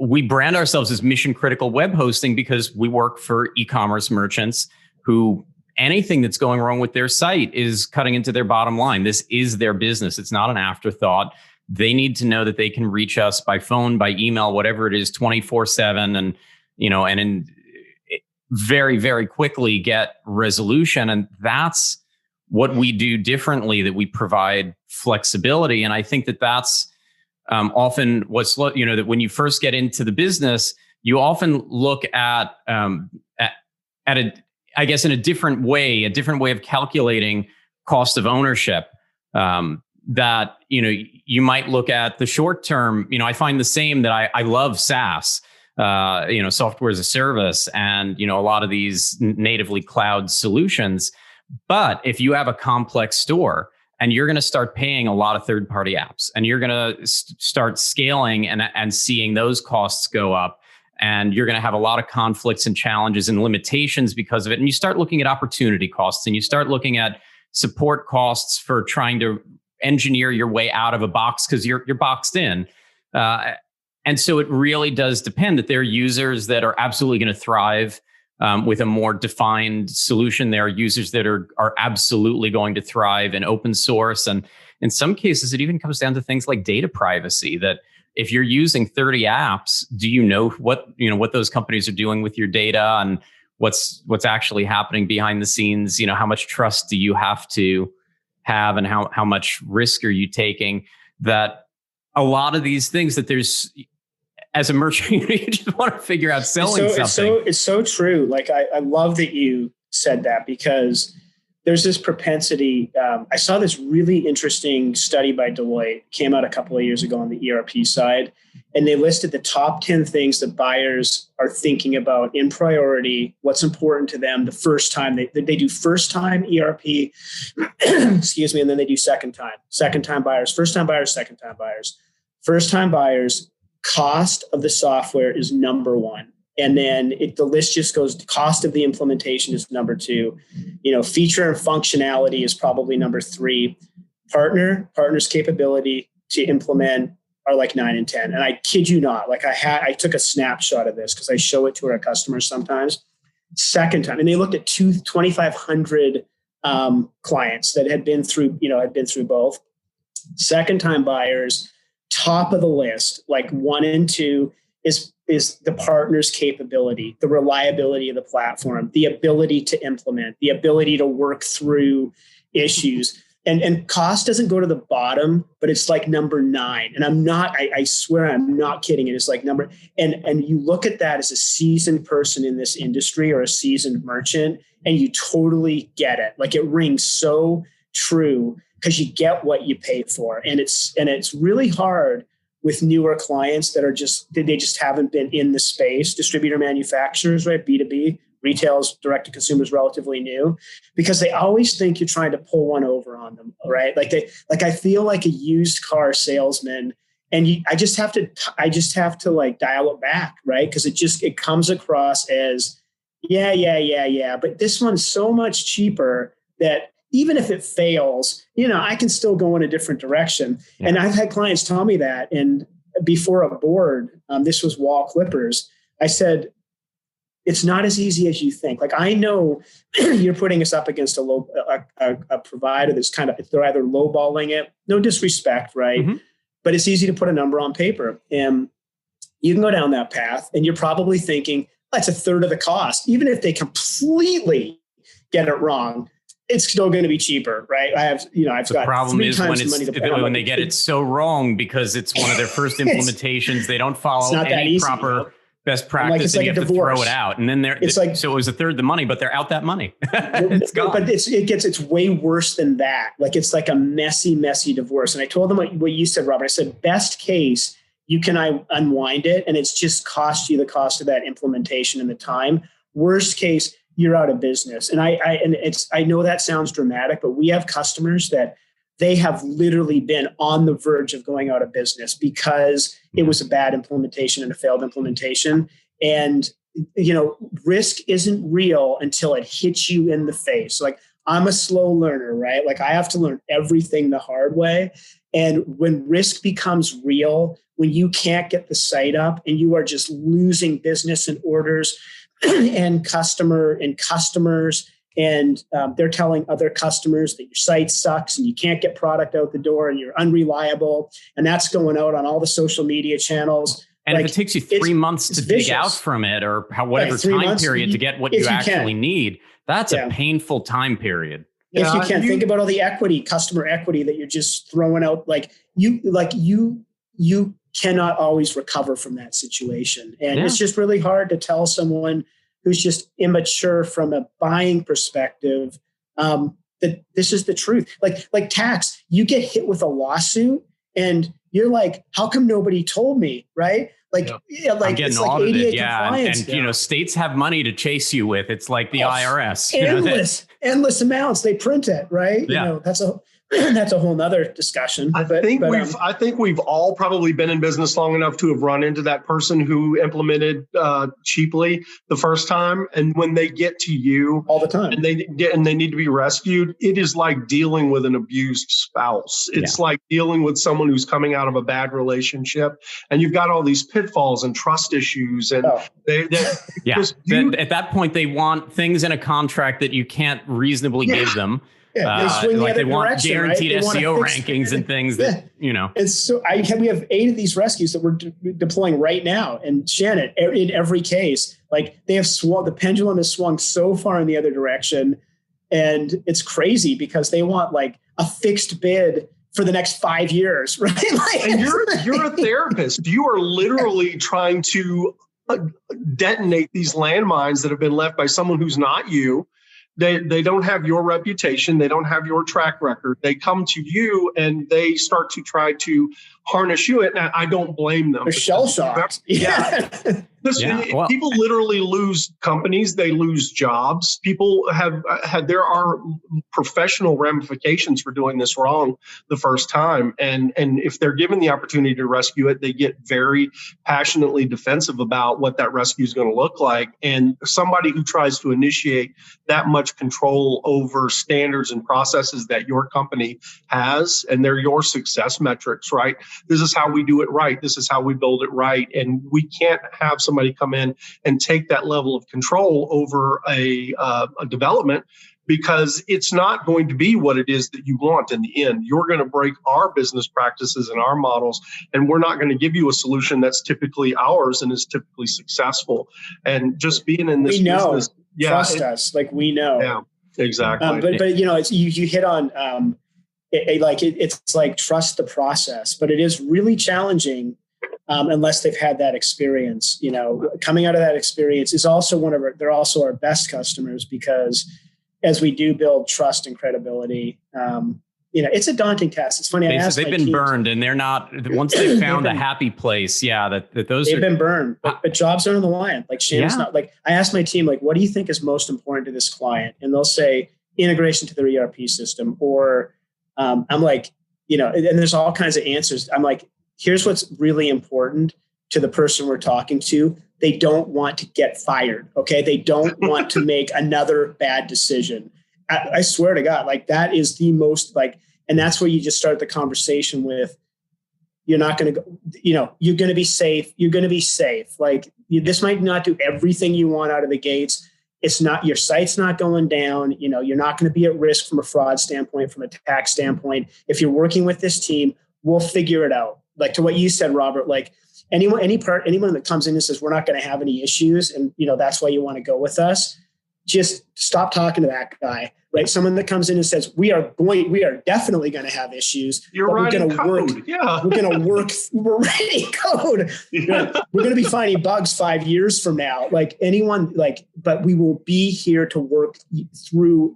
we brand ourselves as mission critical web hosting because we work for e-commerce merchants who anything that's going wrong with their site is cutting into their bottom line. This is their business. It's not an afterthought. They need to know that they can reach us by phone, by email, whatever it is, 24/7, and very, very quickly get resolution. And that's what we do differently, that we provide flexibility. And I think that that's often that when you first get into the business, you often look at in a different way of calculating cost of ownership. That, you might look at the short term. I find the same that I love SaaS, software as a service, and, a lot of these natively cloud solutions. But if you have a complex store, and you're going to start paying a lot of third-party apps, and you're going to start scaling and seeing those costs go up, and you're going to have a lot of conflicts and challenges and limitations because of it. And you start looking at opportunity costs, and you start looking at support costs for trying to engineer your way out of a box because you're boxed in. And so it really does depend that there are users that are absolutely going to thrive with a more defined solution. There are users that are absolutely going to thrive in open source. And in some cases, it even comes down to things like data privacy, that if you're using 30 apps, do you know what those companies are doing with your data and what's actually happening behind the scenes? How much trust do you have to have, and how much risk are you taking? That a lot of these things that there's, as a merchant, you just want to figure out selling something. It's so true. Like, I love that you said that, because there's this propensity. I saw this really interesting study by Deloitte, came out a couple of years ago on the ERP side, and they listed the top 10 things that buyers are thinking about in priority, what's important to them the first time. They do first time ERP, excuse me, and then they do second time buyers, first time buyers, second time buyers. First time buyers, cost of the software is number one. And then the list just goes, cost of the implementation is number two. Feature and functionality is probably number three. Partner's capability to implement are like 9 and 10. And I kid you not, like I took a snapshot of this because I show it to our customers sometimes. Second time, and they looked at 2,500 clients that had been through both. Second time buyers, top of the list, like 1 and 2 is the partner's capability, the reliability of the platform, the ability to implement, the ability to work through issues. And cost doesn't go to the bottom, but it's like number 9. And I swear I'm not kidding. It is like number, and you look at that as a seasoned person in this industry or a seasoned merchant, and you totally get it. Like, it rings so true because you get what you pay for. And it's really hard with newer clients that they just haven't been in the space. Distributor manufacturers, right? B2B, retail's direct to consumer is relatively new, because they always think you're trying to pull one over on them, right? I feel like a used car salesman, and I just have to like dial it back, right? Because it comes across as yeah. But this one's so much cheaper that even if it fails, I can still go in a different direction. Yeah. And I've had clients tell me that. And before a board, this was Wall Clippers, I said, it's not as easy as you think. Like, I know you're putting us up against a provider that's they're either lowballing it, no disrespect, right? Mm-hmm. But it's easy to put a number on paper. And you can go down that path, and you're probably thinking, that's a third of the cost. Even if they completely get it wrong, it's still going to be cheaper, right? I've got problem 3 is times when the money to pay. when they get it so wrong because it's one of their first implementations, they don't follow any proper best practice, and you have to throw it out. And then so it was a third the money, but they're out that money. It's gone. But it's way worse than that. Like it's like a messy divorce. And I told them what you said, Robert. I said, best case, you can unwind it, and it's just cost you the cost of that implementation and the time. Worst case, you're out of business. And I know that sounds dramatic, but we have customers that they have literally been on the verge of going out of business because it was a bad implementation and a failed implementation. And, risk isn't real until it hits you in the face. Like, I'm a slow learner, right? Like, I have to learn everything the hard way. And when risk becomes real, when you can't get the site up and you are just losing business and orders and customers, and they're telling other customers that your site sucks and you can't get product out the door and you're unreliable. And that's going out on all the social media channels. And if it takes you 3 months to dig out from it, or whatever time period to get what you actually need, that's a painful time period. If you can think about all the customer equity that you're just throwing out, you cannot always recover from that situation. And it's just really hard to tell someone who's just immature from a buying perspective that this is the truth. Like tax, you get hit with a lawsuit and you're like, how come nobody told me? Right? I'm getting audited. And states have money to chase you with. It's like the IRS. Endless amounts. They print it, right? Yeah. That's a whole nother discussion. I think we've all probably been in business long enough to have run into that person who implemented cheaply the first time, and when they get to you all the time, and they need to be rescued, it is like dealing with an abused spouse. It's like dealing with someone who's coming out of a bad relationship, and you've got all these pitfalls and trust issues, and at that point they want things in a contract that you can't reasonably give them. They want guaranteed SEO rankings and things that, It's so we have 8 of these rescues that we're deploying right now. And Shannon, in every case, like they have swung, the pendulum has swung so far in the other direction. And it's crazy because they want like a fixed bid for the next 5 years, right? And you're a therapist. You are literally trying to detonate these landmines that have been left by someone who's not you. They don't have your reputation. They don't have your track record. They come to you and they start to try to harness you. And I don't blame them. They're shell shocked. People literally lose companies. They lose jobs. People there are professional ramifications for doing this wrong the first time. And if they're given the opportunity to rescue it, they get very passionately defensive about what that rescue is going to look like. And somebody who tries to initiate that much control over standards and processes that your company has, and they're your success metrics, right? This is how we do it right. This is how we build it right. And we can't have somebody come in and take that level of control over a development, because it's not going to be what it is that you want in the end. You're going to break our business practices and our models, and we're not going to give you a solution that's typically ours and is typically successul. And just being in this business, trust us, like we know. Yeah, exactly. But you hit on it's like trust the process, but it is really challenging unless they've had that experience. Coming out of that experience is also they're also our best customers, because as we do build trust and credibility, it's a daunting task. It's funny. They've been burned, and they're not, once they've found a happy place. Yeah. They've been burned, but jobs are on the line. Like Shannon's not like, I asked my team, like, what do you think is most important to this client? And they'll say integration to their ERP system, or I'm like, and there's all kinds of answers. I'm like, here's what's really important to the person we're talking to. They don't want to get fired. Okay. They don't want to make another bad decision. I swear to God, like that is the most and that's where you just start the conversation with, you're not going to go, you're going to be safe. You're going to be safe. Like this might not do everything you want out of the gates. It's not, your site's not going down. You're not going to be at risk from a fraud standpoint, from a tax standpoint. If you're working with this team, we'll figure it out. Like to what you said, Robert, like anyone that comes in and says, we're not going to have any issues, and that's why you want to go with us, just stop talking to that guy. right? Someone that comes in and says, we are definitely going to have issues. You're writing code. We're going to work. We're writing code. Yeah. We're going to be finding bugs 5 years from now. But we will be here to work through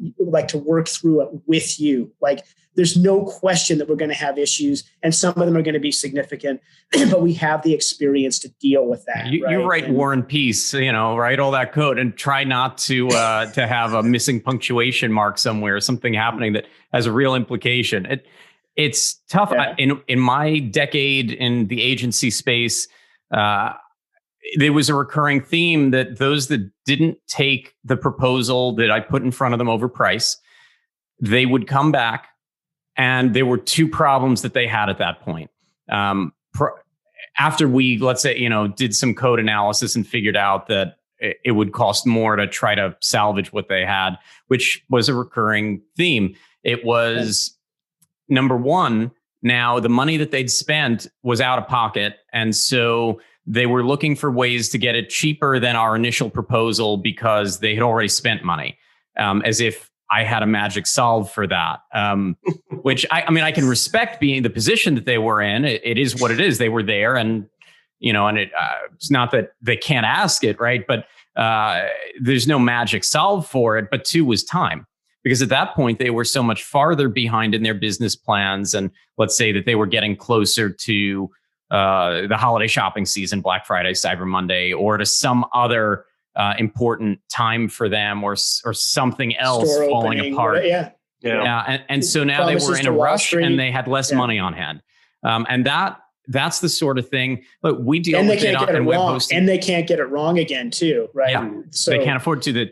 it with you. Like, there's no question that we're going to have issues, and some of them are going to be significant, but we have the experience to deal with that. You write War and Peace, write all that code and try not to have a missing punctuation mark somewhere, something happening that has a real implication. It's tough. Yeah. In my decade in the agency space, there was a recurring theme that those that didn't take the proposal that I put in front of them over price, they would come back. And there were two problems that they had at that point. After we, let's say, did some code analysis and figured out that it would cost more to try to salvage what they had, which was a recurring theme. It was, number one, now the money that they'd spent was out of pocket. And so they were looking for ways to get it cheaper than our initial proposal because they had already spent money, as if I had a magic solve for that, which I can respect being the position that they were in. It is what it is. They were there, and it's not that they can't ask it, right? But there's no magic solve for it. But two was time, because at that point they were so much farther behind in their business plans, and let's say that they were getting closer to the holiday shopping season, Black Friday, Cyber Monday, or to some other important time for them, or something else Store falling opening, apart. Yeah. And so now they were in a rush and they had less money on hand. And that's the sort of thing. Look, we deal with it in web hosting. And they can't get it wrong again too, right? Yeah. So they can't afford to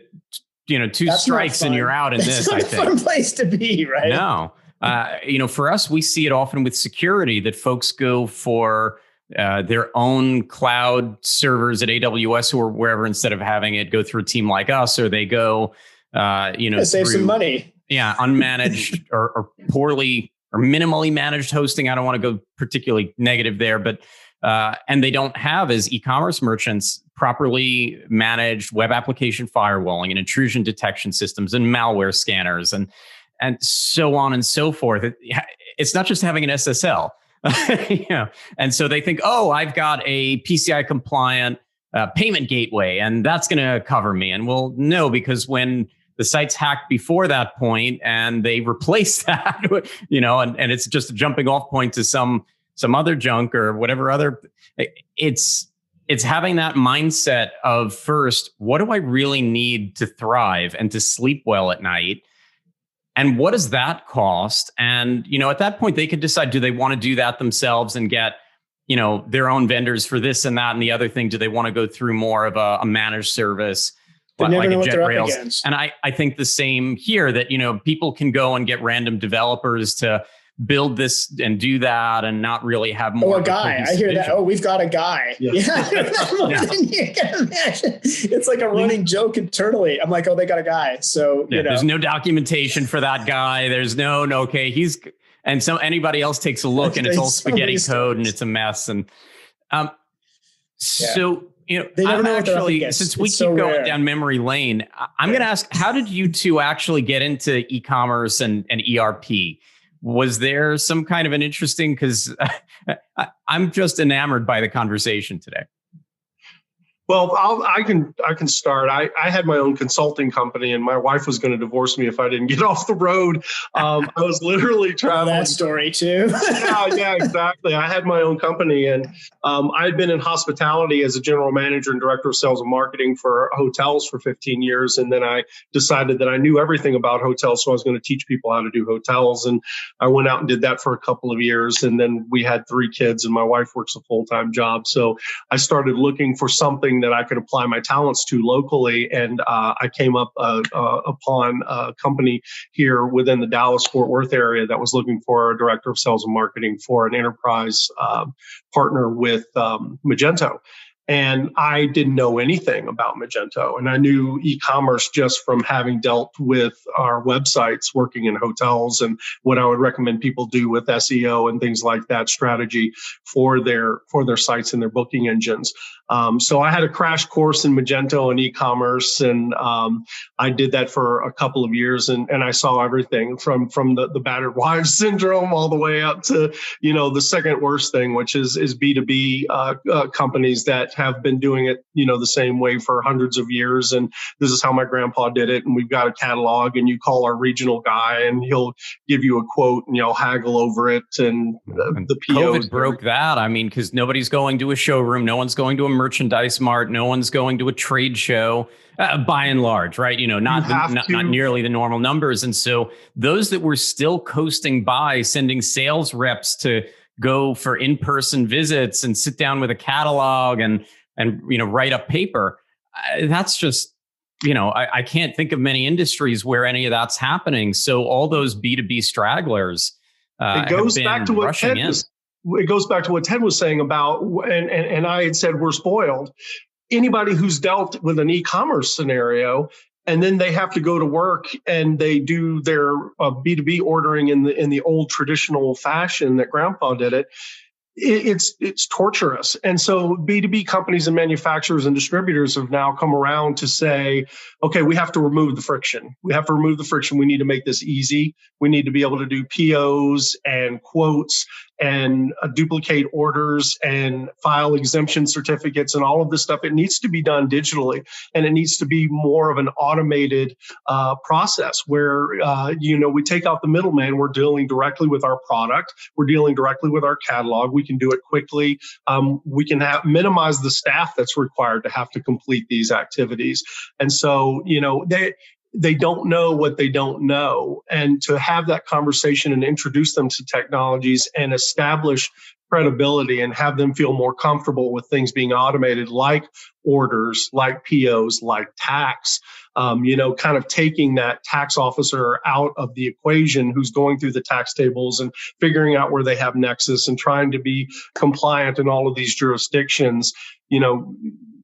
two strikes and you're out in this, I think. That's not a fun place to be, right? No. For us, we see it often with security that folks go for their own cloud servers at AWS or wherever, instead of having it go through a team like us, or they go, save some money. Yeah, unmanaged or poorly or minimally managed hosting. I don't want to go particularly negative there, but and they don't have, as e-commerce merchants, properly managed web application firewalling and intrusion detection systems and malware scanners and so on and so forth. It's not just having an SSL. And so they think, I've got a PCI compliant payment gateway, and that's going to cover me. And well, no, because when the site's hacked before that point and they replace that, and it's just a jumping off point to some other junk or whatever other, it's having that mindset of, first, what do I really need to thrive and to sleep well at night? And what does that cost? And, at that point, they could decide, do they want to do that themselves and get, their own vendors for this and that and the other thing? Do they want to go through more of a managed service like a JetRails? And I think the same here, that, people can go and get random developers to build this and do that and not really have more. A guy. I hear that. We've got a guy. Yeah. You can imagine. It's like a running joke internally. I'm like, they got a guy. So, there's no documentation for that guy. There's okay. And so anybody else takes a look and it's all spaghetti code and it's a mess. And so, they never know actually, since we keep going down memory lane, I'm going to ask, how did you two actually get into e-commerce and ERP? Was there some kind of an interesting, because I'm just enamored by the conversation today. Well, I can start. I had my own consulting company, and my wife was going to divorce me if I didn't get off the road. I was literally traveling. That story too. yeah, exactly. I had my own company, and I had been in hospitality as a general manager and director of sales and marketing for hotels for 15 years. And then I decided that I knew everything about hotels, so I was going to teach people how to do hotels. And I went out and did that for a couple of years. And then we had 3 kids, and my wife works a full-time job. So I started looking for something that I could apply my talents to locally. And I came up upon a company here within the Dallas-Fort Worth area that was looking for a director of sales and marketing for an enterprise partner with Magento. And I didn't know anything about Magento. And I knew e-commerce just from having dealt with our websites, working in hotels, and what I would recommend people do with SEO and things like that strategy for their sites and their booking engines. So I had a crash course in Magento and e-commerce, and I did that for a couple of years, and I saw everything from the battered wives syndrome all the way up to, the second worst thing, which is B2B companies that have been doing it, the same way for hundreds of years. And this is how my grandpa did it. And we've got a catalog, and you call our regional guy and he'll give you a quote and you'll haggle over it. And the POs COVID broke that. I mean, because nobody's going to a showroom. No one's going to a merchandise mart. No one's going to a trade show. By and large, right? Not nearly the normal numbers. And so those that were still coasting by, sending sales reps to go for in-person visits and sit down with a catalog and write up paper, that's just, I can't think of many industries where any of that's happening. So all those B2B stragglers it goes back to what Ted was saying about, and I had said we're spoiled. Anybody who's dealt with an e-commerce scenario, and then they have to go to work and they do their B2B ordering in the old traditional fashion that Grandpa did it, it's torturous. And so B2B companies and manufacturers and distributors have now come around to say, okay, we have to remove the friction. We need to make this easy. We need to be able to do POs and quotes and duplicate orders and file exemption certificates and all of this stuff. It needs to be done digitally, and it needs to be more of an automated process where, we take out the middleman. We're dealing directly with our product. We're dealing directly with our catalog. We can do it quickly. We can minimize the staff that's required to have to complete these activities. And so, they don't know what they don't know. And to have that conversation and introduce them to technologies and establish credibility and have them feel more comfortable with things being automated, like orders, like POs, like tax, kind of taking that tax officer out of the equation who's going through the tax tables and figuring out where they have nexus and trying to be compliant in all of these jurisdictions,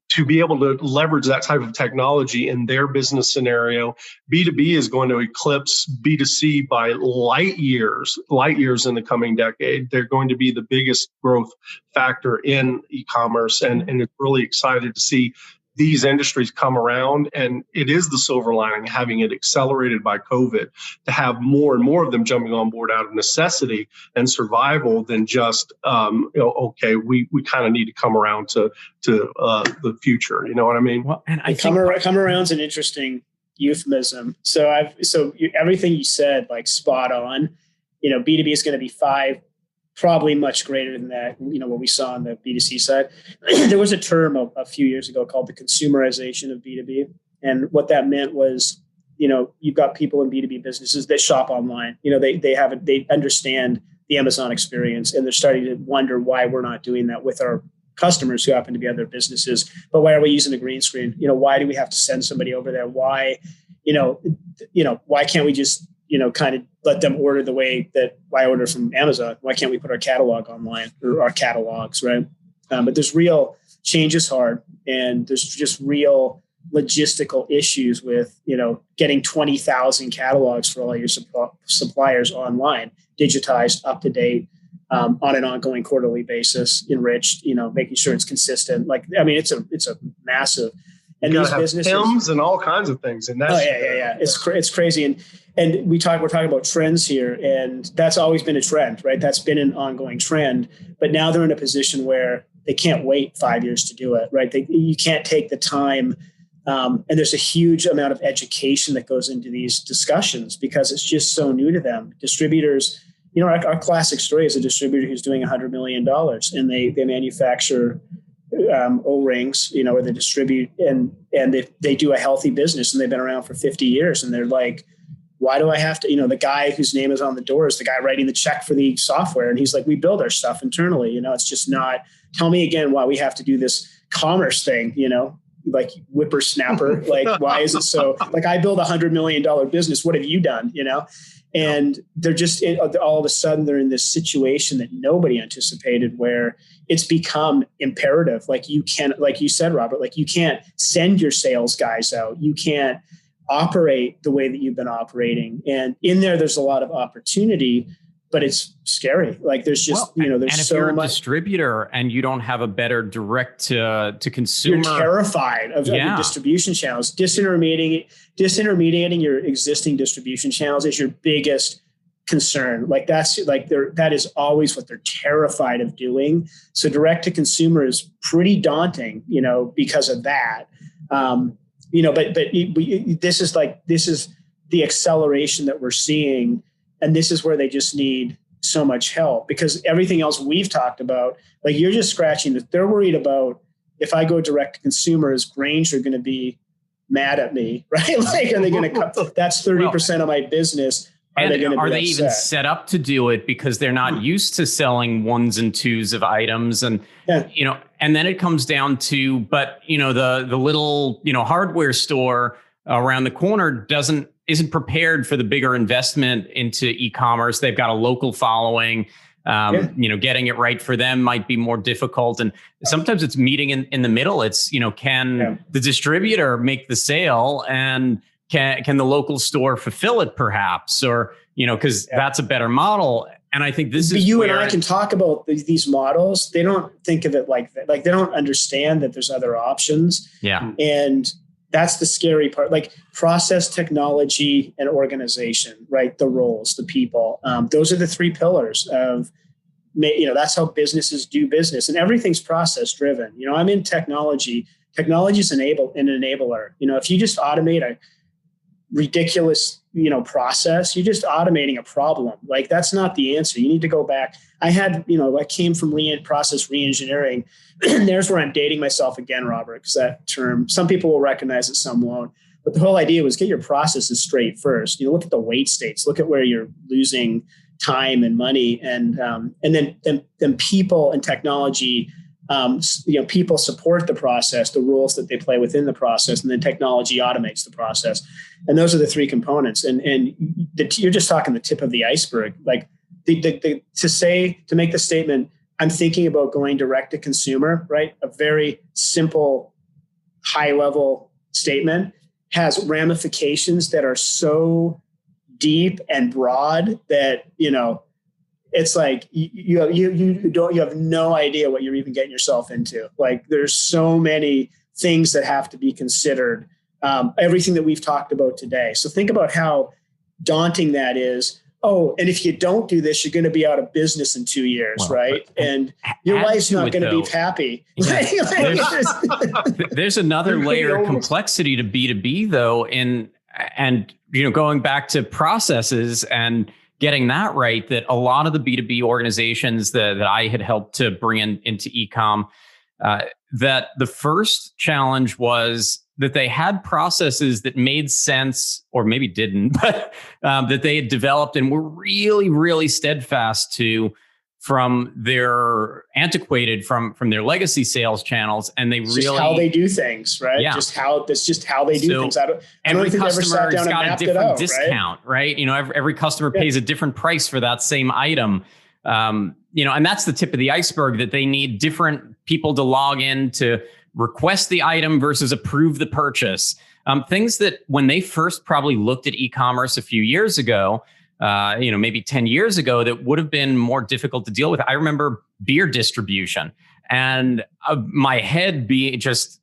to be able to leverage that type of technology in their business scenario. B2B is going to eclipse B2C by light years in the coming decade. They're going to be the biggest growth factor in e-commerce. And it's really excited to see these industries come around. And it is the silver lining, having it accelerated by COVID, to have more and more of them jumping on board out of necessity and survival than just, okay, we kind of need to come around to the future. You know what I mean? Well, and I think come around's an interesting euphemism. So everything you said, like spot on. B2B is going to be 5, probably much greater than that, what we saw on the B2C side. There was a term a few years ago called the consumerization of B2B. And what that meant was, you've got people in B2B businesses that shop online. They understand the Amazon experience, and they're starting to wonder why we're not doing that with our customers who happen to be other businesses. But why are we using a green screen? Why do we have to send somebody over there? Why, why can't we just, kind of let them order the way that I order from Amazon? Why can't we put our catalog online, or our catalogs, right? But there's real change is hard, and there's just real logistical issues with, getting 20,000 catalogs for all your suppliers online, digitized, up to date, on an ongoing quarterly basis, enriched, making sure it's consistent. It's a massive. And these businesses, PIMs and all kinds of things. And that's It's crazy. And we're talking about trends here, and that's always been a trend, right? That's been an ongoing trend. But now they're in a position where they can't wait 5 years to do it, right? You can't take the time. And there's a huge amount of education that goes into these discussions because it's just so new to them. Distributors, our classic story is a distributor who's doing $100 million, and they manufacture O-rings, or they distribute, and they do a healthy business, and they've been around for 50 years. And they're like, why do I have to, the guy whose name is on the door is the guy writing the check for the software. And he's like, we build our stuff internally. It's just not, tell me again why we have to do this commerce thing, like whippersnapper. Like, why is it so, like, I build $100 million business. What have you done? You know? And they're just, all of a sudden they're in this situation that nobody anticipated, where it's become imperative. Like, you can't, like you said, Robert, like, you can't send your sales guys out. You can't operate the way that you've been operating. And in there's a lot of opportunity, but it's scary. Like, there's just, there's so much. And if you're a distributor and you don't have a better direct to consumer, you're terrified of your distribution channels. Disintermediating your existing distribution channels is your biggest concern. Like, that is always what they're terrified of doing. So direct to consumer is pretty daunting, because of that. But this is the acceleration that we're seeing. And this is where they just need so much help, because everything else we've talked about, like, you're just scratching that. They're worried about, if I go direct to consumer, is Grainger going to be mad at me, right? Like, are they going to come? That's 30% of my business. Are they even set up to do it, because they're not used to selling ones and twos of items? And, and then it comes down to, but, the little, hardware store around the corner isn't prepared for the bigger investment into e-commerce. They've got a local following. Getting it right for them might be more difficult. And sometimes it's meeting in the middle. It's, can the distributor make the sale, and can the local store fulfill it perhaps? Or, because that's a better model. And I think this is you and I can talk about these models. They don't think of it like that. Like, they don't understand that there's other options. Yeah. And that's the scary part, like process, technology, and organization, right? The roles, the people. Those are the three pillars of, that's how businesses do business, and everything's process driven. I'm in technology. Technology is an enabler. If you just automate a ridiculous, process, you're just automating a problem. Like, that's not the answer. You need to go back. I came from process reengineering. There's where I'm dating myself again, Robert, because that term, some people will recognize it, some won't. But the whole idea was get your processes straight first. Look at the wait states, look at where you're losing time and money, and then people and technology. People support the process, the rules that they play within the process, and then technology automates the process. And those are the three components. And you're just talking the tip of the iceberg. Like, to make the statement, I'm thinking about going direct to consumer, right? A very simple, high level statement has ramifications that are so deep and broad that, it's like you have no idea what you're even getting yourself into. Like, there's so many things that have to be considered. Everything that we've talked about today. So think about how daunting that is. Oh, and if you don't do this, you're going to be out of business in 2 years, right? And your life's not going to be happy. There's another layer of complexity to B2B, though, and going back to processes and getting that right, that a lot of the B2B organizations that I had helped to bring into e-com, that the first challenge was that they had processes that made sense, or maybe didn't, but that they had developed and were really, really steadfast to, from their antiquated, from their legacy sales channels. And they really, just how they do things, right? Yeah. That's just how they do things. I don't every think customer's ever got a different discount, right? Every customer pays a different price for that same item. And that's the tip of the iceberg, that they need different people to log in to request the item versus approve the purchase. Things that when they first probably looked at e-commerce a few years ago, maybe 10 years ago, that would have been more difficult to deal with. I remember beer distribution, and my head being just,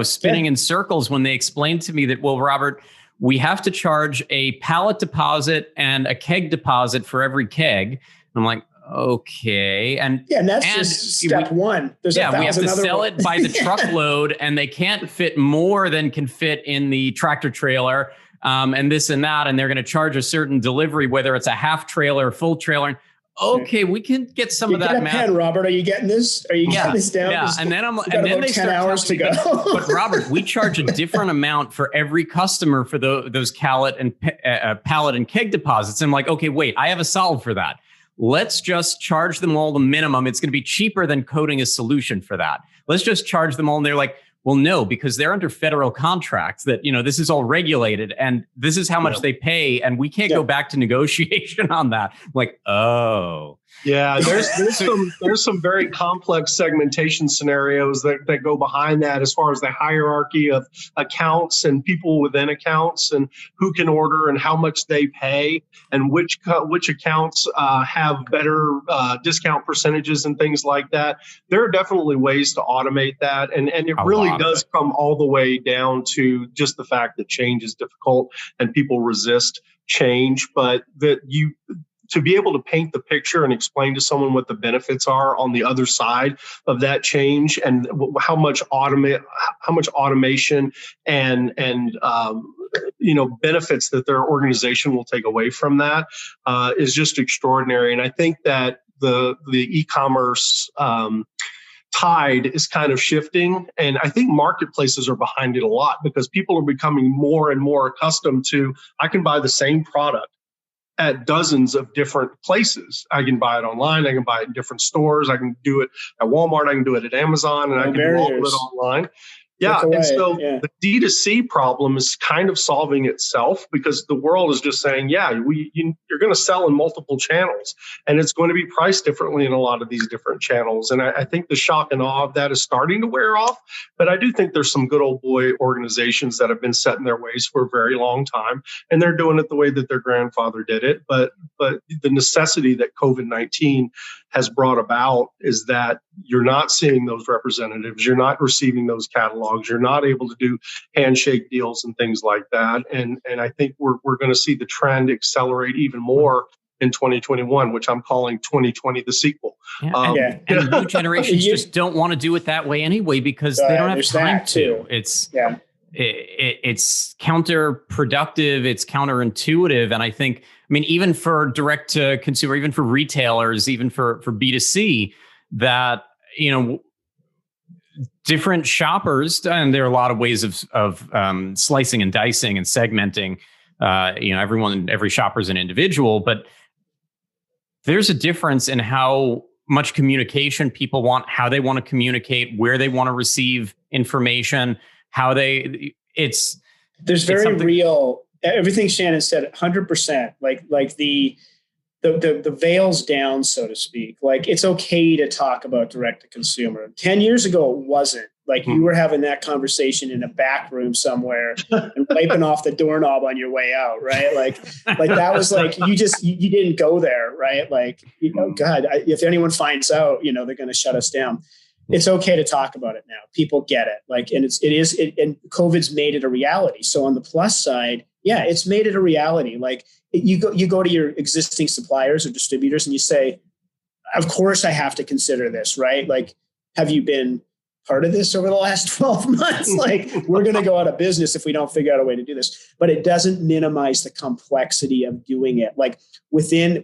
spinning in circles when they explained to me that, well, Robert, we have to charge a pallet deposit and a keg deposit for every keg. And I'm like, okay. And that's just step one. We have to sell it by the truckload, and they can't fit more than can fit in the tractor trailer, and this and that. And they're going to charge a certain delivery, whether it's a half trailer, full trailer. Okay, we can get some of that math. Pen, Robert, are you getting this? Are you getting this down? Yeah, and then they 10 hours to go. But Robert, we charge a different amount for every customer for those pallet and keg deposits. And I'm like, okay, wait, I have a solve for that. Let's just charge them all the minimum. It's going to be cheaper than coding a solution for that. Let's just charge them all. And they're like, well, no, because they're under federal contracts that, this is all regulated and this is how much they pay. And we can't go back to negotiation on that. Like, oh. Yeah, there's some very complex segmentation scenarios that go behind that as far as the hierarchy of accounts and people within accounts and who can order and how much they pay and which accounts have better discount percentages and things like that. There are definitely ways to automate that, and it really does come all the way down to just the fact that change is difficult and people resist change, but that to be able to paint the picture and explain to someone what the benefits are on the other side of that change and how much automation and benefits that their organization will take away from that is just extraordinary. And I think that the e-commerce tide is kind of shifting, and I think marketplaces are behind it a lot because people are becoming more and more accustomed to, I can buy the same product at dozens of different places. I can buy it online. I can buy it in different stores. I can do it at Walmart. I can do it at Amazon, and I can do all of it online. Yeah. And so the D2C problem is kind of solving itself because the world is just saying, you're going to sell in multiple channels and it's going to be priced differently in a lot of these different channels. And I think the shock and awe of that is starting to wear off. But I do think there's some good old boy organizations that have been set in their ways for a very long time, and they're doing it the way that their grandfather did it. But the necessity that COVID-19 has brought about is that you're not seeing those representatives, you're not receiving those catalogs, you're not able to do handshake deals and things like that. And I think we're going to see the trend accelerate even more in 2021, which I'm calling 2020 the sequel. And new generations just don't want to do it that way anyway because they don't have time to. It's counterproductive, it's counterintuitive. And I think, even for direct to consumer, even for retailers, even for B2C, that, different shoppers, and there are a lot of ways of slicing and dicing and segmenting, every shopper is an individual, but there's a difference in how much communication people want, how they want to communicate, where they want to receive information, there's very real, everything Shannon said, 100%, like the veil's down, so to speak. Like, it's okay to talk about direct to consumer. 10 years ago, it wasn't. Like, you were having that conversation in a back room somewhere and wiping off the doorknob on your way out, right? Like that was like, you didn't go there, right? Like, God, if anyone finds out, they're going to shut us down. It's okay to talk about it now. People get it. Like, and and COVID's made it a reality. So on the plus side, it's made it a reality. Like, you go to your existing suppliers or distributors and you say, of course I have to consider this, right? Like, have you been part of this over the last 12 months? Like, we're going to go out of business if we don't figure out a way to do this. But it doesn't minimize the complexity of doing it. Like, within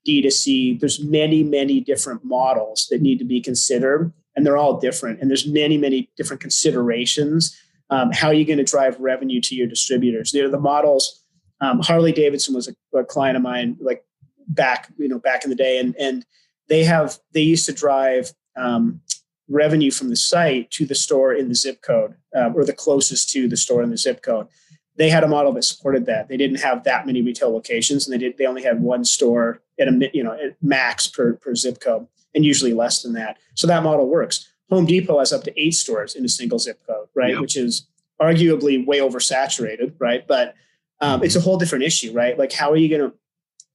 D2C, there's many, many different models that need to be considered, and they're all different. And there's many, many different considerations. How are you going to drive revenue to your distributors? They're the models. Harley Davidson was a client of mine, like back in the day, and they used to drive revenue from the site to the store in the zip code, or the closest to the store in the zip code. They had a model that supported that. They didn't have that many retail locations, and they only had one store at at max per zip code, and usually less than that. So that model works. Home Depot has up to 8 stores in a single zip code, right? Yep. Which is arguably way oversaturated, right? But it's a whole different issue, right? Like, how are you going to,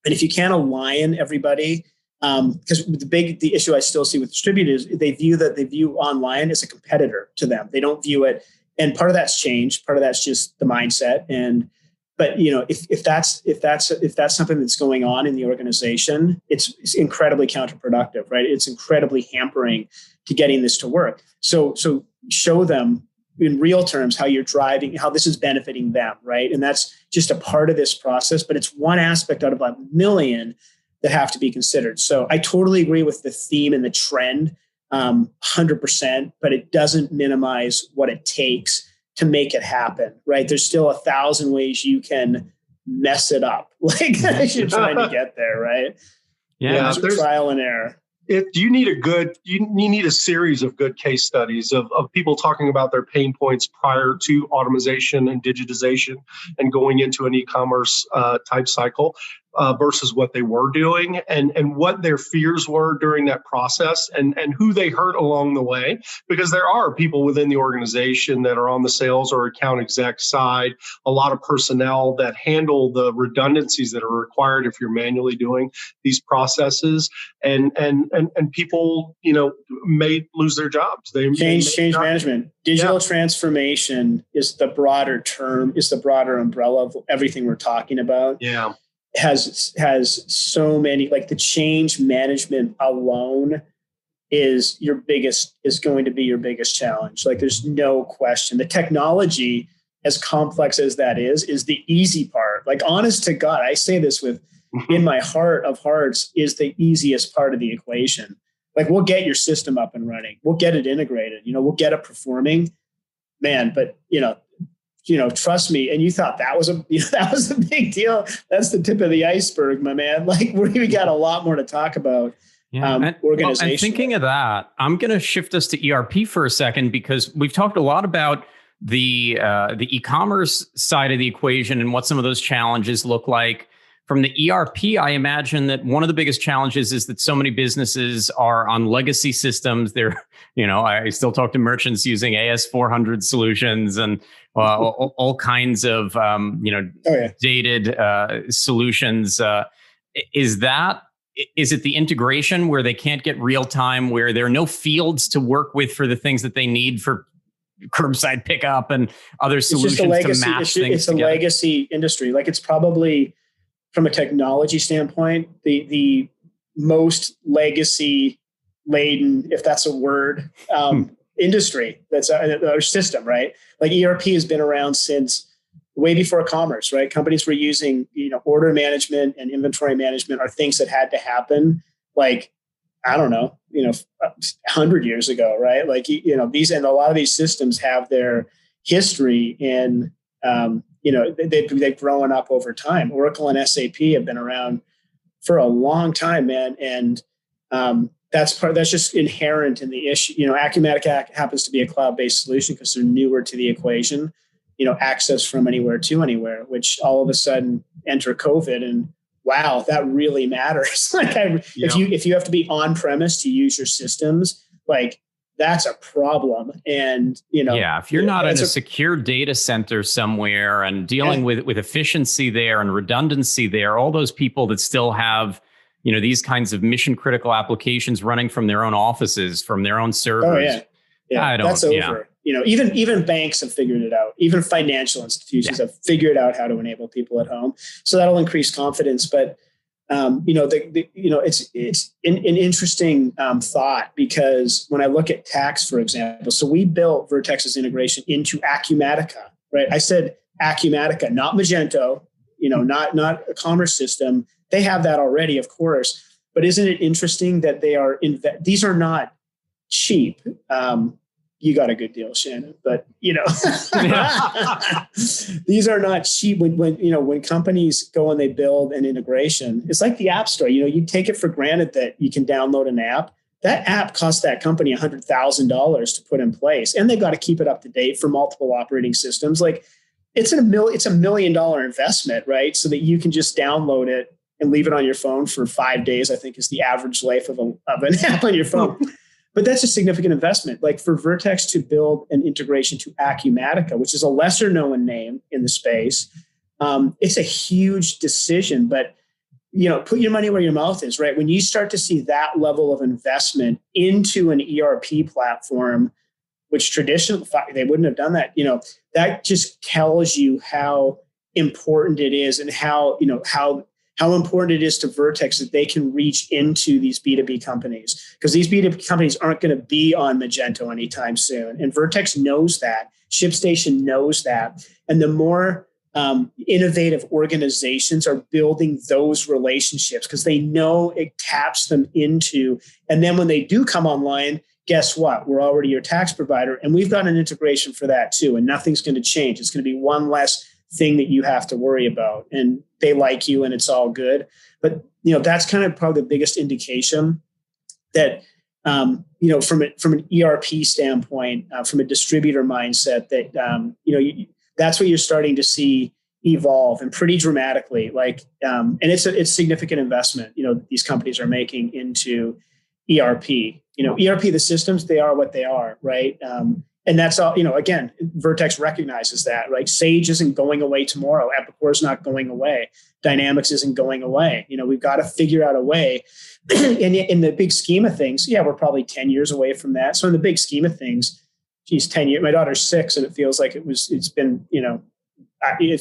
and if you can't align everybody, because the issue I still see with distributors, they view online as a competitor to them. They don't view it, and part of that's change, part of that's just the mindset. But if that's something that's going on in the organization, it's incredibly counterproductive, right? It's incredibly hampering to getting this to work. So show them in real terms how you're driving, how this is benefiting them, right? And that's just a part of this process, but it's one aspect out of a million that have to be considered. So I totally agree with the theme and the trend, 100%, but it doesn't minimize what it takes to make it happen, right? There's still 1,000 ways you can mess it up, like as you're trying to get there, right? Yeah, there's trial and error. you need a series of good case studies of people talking about their pain points prior to automation and digitization and going into an e-commerce type cycle versus what they were doing and what their fears were during that process and who they hurt along the way. Because there are people within the organization that are on the sales or account exec side, a lot of personnel that handle the redundancies that are required if you're manually doing these processes. And people, may lose their jobs. They change management. Digital transformation is the broader term, is the broader umbrella of everything we're talking about. Yeah. Has so many, like the change management alone is going to be your biggest challenge. Like there's no question. The technology, as complex as that is the easy part. Like honest to God, I say this with in my heart of hearts, is the easiest part of the equation. Like we'll get your system up and running. We'll get it integrated. We'll get it performing, man. But trust me. And you thought that was a big deal. That's the tip of the iceberg, my man. Like we got a lot more to talk about. Yeah. Organization. And thinking of that, I'm going to shift us to ERP for a second, because we've talked a lot about the e-commerce side of the equation and what some of those challenges look like. From the ERP, I imagine that one of the biggest challenges is that so many businesses are on legacy systems. They're, I still talk to merchants using AS400 solutions and all kinds of, dated solutions. Is it the integration where they can't get real time, where there are no fields to work with for the things that they need for curbside pickup and other solutions to match things It's together? A legacy industry. Like it's probably, from a technology standpoint, the most legacy laden, if that's a word, industry that's our system, right? Like ERP has been around since way before commerce, right? Companies were using, order management and inventory management are things that had to happen. Like, I don't know, 100 years ago, right? Like, these, and a lot of these systems have their history in, they've grown up over time. Oracle and SAP have been around for a long time, man. And that's just inherent in the issue. Acumatica happens to be a cloud-based solution because they're newer to the equation, access from anywhere to anywhere, which all of a sudden enter COVID and wow, that really matters. If you have to be on premise to use your systems, like that's a problem. And, if you're not in a secure data center somewhere and dealing with efficiency there and redundancy there, all those people that still have, these kinds of mission critical applications running from their own offices, from their own servers. That's over. Even banks have figured it out. Even financial institutions have figured out how to enable people at home. So that'll increase confidence. But it's an interesting thought, because when I look at tax, for example, so we built Vertex's integration into Acumatica, right? I said Acumatica, not Magento, not a commerce system. They have that already, of course. But isn't it interesting that these are not cheap? You got a good deal, Shannon, but these are not cheap. When companies go and they build an integration, it's like the App Store. You take it for granted that you can download an app. That app costs that company $100,000 to put in place, and they've got to keep it up to date for multiple operating systems. Like it's a $1 million investment, right? So that you can just download it and leave it on your phone for 5 days. I think is the average life of an app on your phone. But that's a significant investment. Like for Vertex to build an integration to Acumatica, which is a lesser known name in the space, it's a huge decision. But put your money where your mouth is, right? When you start to see that level of investment into an ERP platform, which traditionally they wouldn't have done that, that just tells you how important it is and how important it is to Vertex that they can reach into these B2B companies, because these B2B companies aren't going to be on Magento anytime soon. And Vertex knows that. ShipStation knows that. And the more innovative organizations are building those relationships because they know it taps them into. And then when they do come online, guess what? We're already your tax provider. And we've got an integration for that too. And nothing's going to change. It's going to be one less thing that you have to worry about, and they like you and it's all good. But that's kind of probably the biggest indication that, from an ERP standpoint, from a distributor mindset, that, that's what you're starting to see evolve, and pretty dramatically. And it's significant investment, these companies are making into ERP. ERP, the systems, they are what they are, right? And that's all, again, Vertex recognizes that, right? Sage isn't going away tomorrow. Epicor is not going away. Dynamics isn't going away. We've got to figure out a way. In the big scheme of things, we're probably 10 years away from that. So in the big scheme of things, geez, 10 years, my daughter's 6, and it feels like it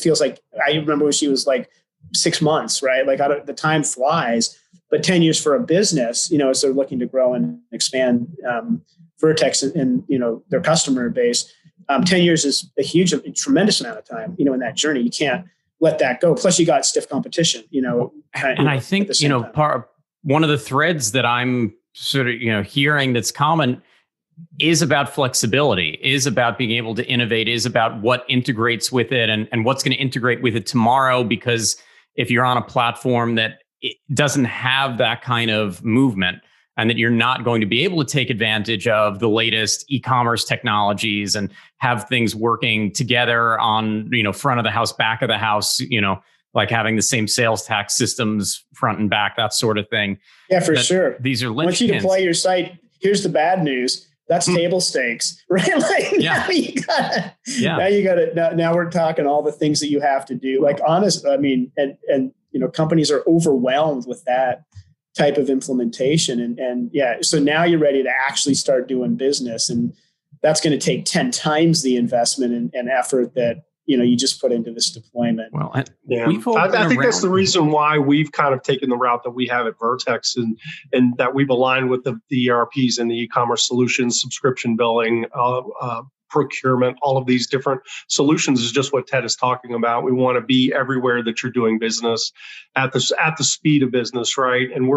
feels like I remember when she was like 6 months, right? Like the time flies, but 10 years for a business, as they're looking to grow and expand Vertex and their customer base, 10 years is a tremendous amount of time, in that journey. You can't let that go. Plus you got stiff competition, And I think, one of the threads that I'm sort of, hearing that's common is about flexibility, is about being able to innovate, is about what integrates with it and what's going to integrate with it tomorrow. Because if you're on a platform that it doesn't have that kind of movement, and that you're not going to be able to take advantage of the latest e-commerce technologies and have things working together on, front of the house, back of the house, like having the same sales tax systems front and back, that sort of thing. Yeah, for sure. These are linchpins. Once you deploy your site, here's the bad news. That's table stakes, right? Now you got it. Now we're talking all the things that you have to do. Companies are overwhelmed with that type of implementation. So now you're ready to actually start doing business. And that's going to take 10 times the investment and effort that, you just put into this deployment. Well, I think that's the reason why we've kind of taken the route that we have at Vertex, and that we've aligned with the ERPs and the e-commerce solutions, subscription billing, procurement, all of these different solutions is just what Ted is talking about. We want to be everywhere that you're doing business at the speed of business, right? And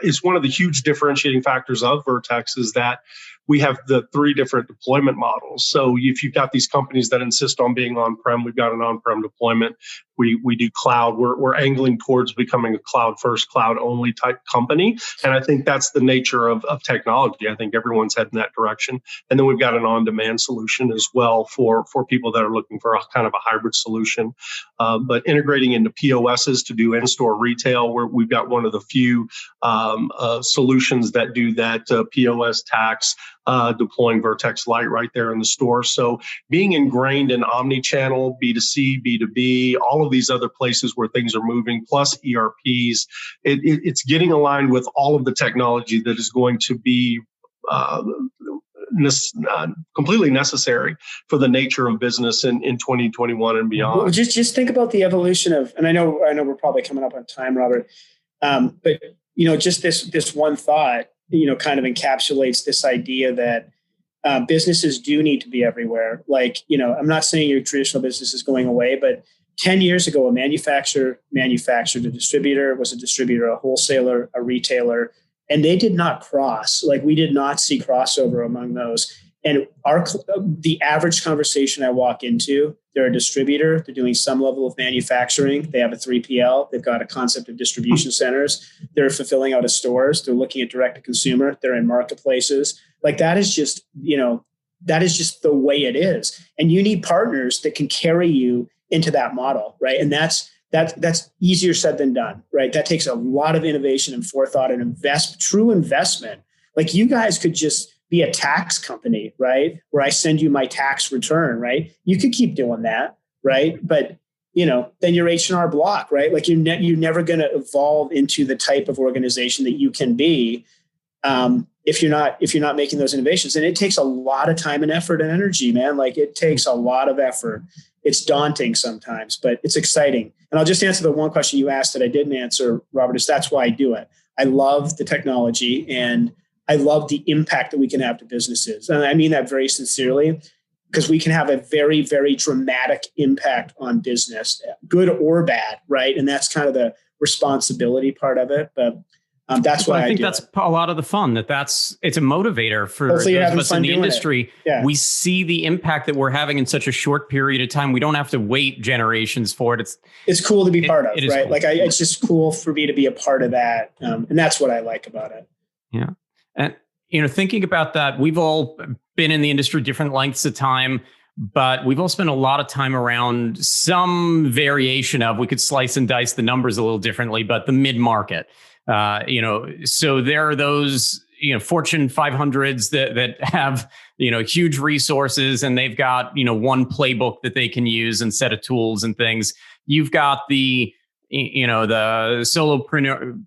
it's one of the huge differentiating factors of Vertex is that we have the 3 different deployment models. So if you've got these companies that insist on being on-prem, we've got an on-prem deployment. We do cloud. We're angling towards becoming a cloud-first, cloud-only type company. And I think that's the nature of technology. I think everyone's heading that direction. And then we've got an on-demand solution as well for people that are looking for a kind of a hybrid solution. But integrating into POSs to do in-store retail, we've got one of the few solutions that do that POS tax, deploying Vertex Lite right there in the store. So being ingrained in omni-channel, B2C, B2B, all of these other places where things are moving, plus ERPs, it's getting aligned with all of the technology that is going to be completely necessary for the nature of business in 2021 and beyond. Well, just think about the evolution of, and I know we're probably coming up on time, Robert, but just this one thought, kind of encapsulates this idea that businesses do need to be everywhere. I'm not saying your traditional business is going away, but 10 years ago, a manufacturer manufactured, a distributor was a distributor, a wholesaler, a retailer, and they did not cross. We did not see crossover among those. And the average conversation I walk into, they're a distributor, they're doing some level of manufacturing, they have a 3PL, they've got a concept of distribution centers, they're fulfilling out of stores, they're looking at direct to consumer, they're in marketplaces. That is just, that is just the way it is. And you need partners that can carry you into that model, right? And that's easier said than done, right? That takes a lot of innovation and forethought and true investment. You guys could just be a tax company, right? Where I send you my tax return, right? You could keep doing that, right? But then you're H&R Block, right? You're never going to evolve into the type of organization that you can be if you're not making those innovations. And it takes a lot of time and effort and energy, man. It takes a lot of effort. It's daunting sometimes, but it's exciting. And I'll just answer the one question you asked that I didn't answer, Robert, is that's why I do it. I love the technology and I love the impact that we can have to businesses. And I mean that very sincerely, because we can have a very, very dramatic impact on business, good or bad, right? And that's kind of the responsibility part of it. But that's why I think that's a lot of the fun. It's a motivator for those of us in the industry. Yeah. We see the impact that we're having in such a short period of time. We don't have to wait generations for it. It's cool to be part of, right? Cool. It's just cool for me to be a part of that. And that's what I like about it. Yeah. And, thinking about that, we've all been in the industry different lengths of time, but we've all spent a lot of time around some variation of, we could slice and dice the numbers a little differently, but the mid-market, so there are those, Fortune 500s that have, huge resources, and they've got, one playbook that they can use and set of tools and things. You've got the solopreneur,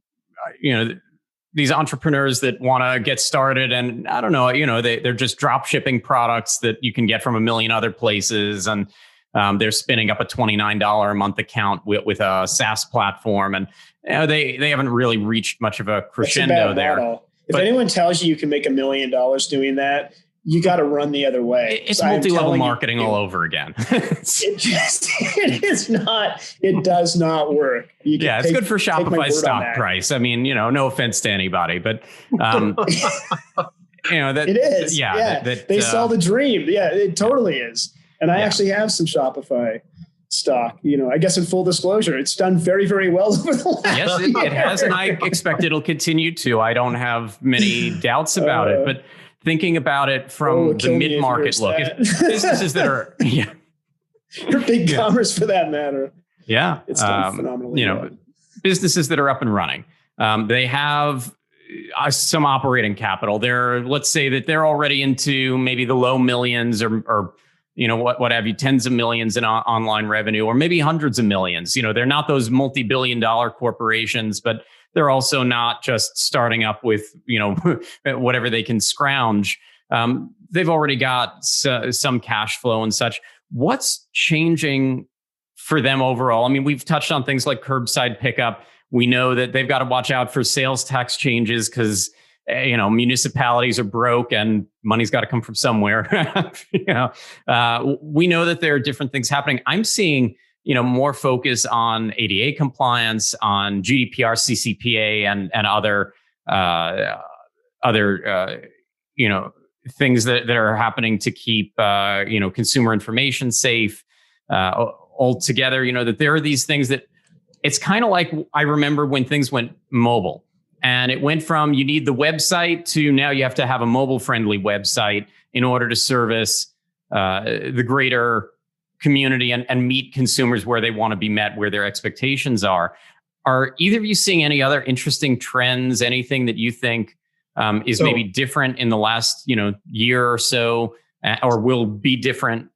these entrepreneurs that want to get started, and I don't know, they're just drop shipping products that you can get from a million other places, and they're spinning up a $29 a month account with a SaaS platform, and they haven't really reached much of a crescendo there. Model. If anyone tells you can make $1 million doing that, you got to run the other way. It's multi-level marketing all over again. It is not. It does not work. It's good for Shopify's stock price. I mean, no offense to anybody, but that it is. Yeah, they sell the dream. Yeah, it totally is. And I actually have some Shopify stock. I guess in full disclosure, it's done very, very well over the last year. It has, and I expect it'll continue to. I don't have many doubts about it, but thinking about it from the mid-market look, businesses that are, or big commerce for that matter. Yeah. It's done phenomenally well. Businesses that are up and running. They have some operating capital. Let's say that they're already into maybe the low millions or what have you, tens of millions in online revenue, or maybe hundreds of millions. They're not those multi-billion-dollar corporations, but they're also not just starting up with, whatever they can scrounge. They've already got some cash flow and such. What's changing for them overall? I mean, we've touched on things like curbside pickup. We know that they've got to watch out for sales tax changes because, municipalities are broke and money's got to come from somewhere. We know that there are different things happening. I'm seeing more focus on ADA compliance, on GDPR, CCPA, and other things that are happening to keep consumer information safe. Altogether, that there are these things that it's kind of like I remember when things went mobile, and it went from you need the website to now you have to have a mobile-friendly website in order to service the greater community and meet consumers where they want to be met, where their expectations are. Are either of you seeing any other interesting trends, anything that you think is maybe different in the last year or so, or will be different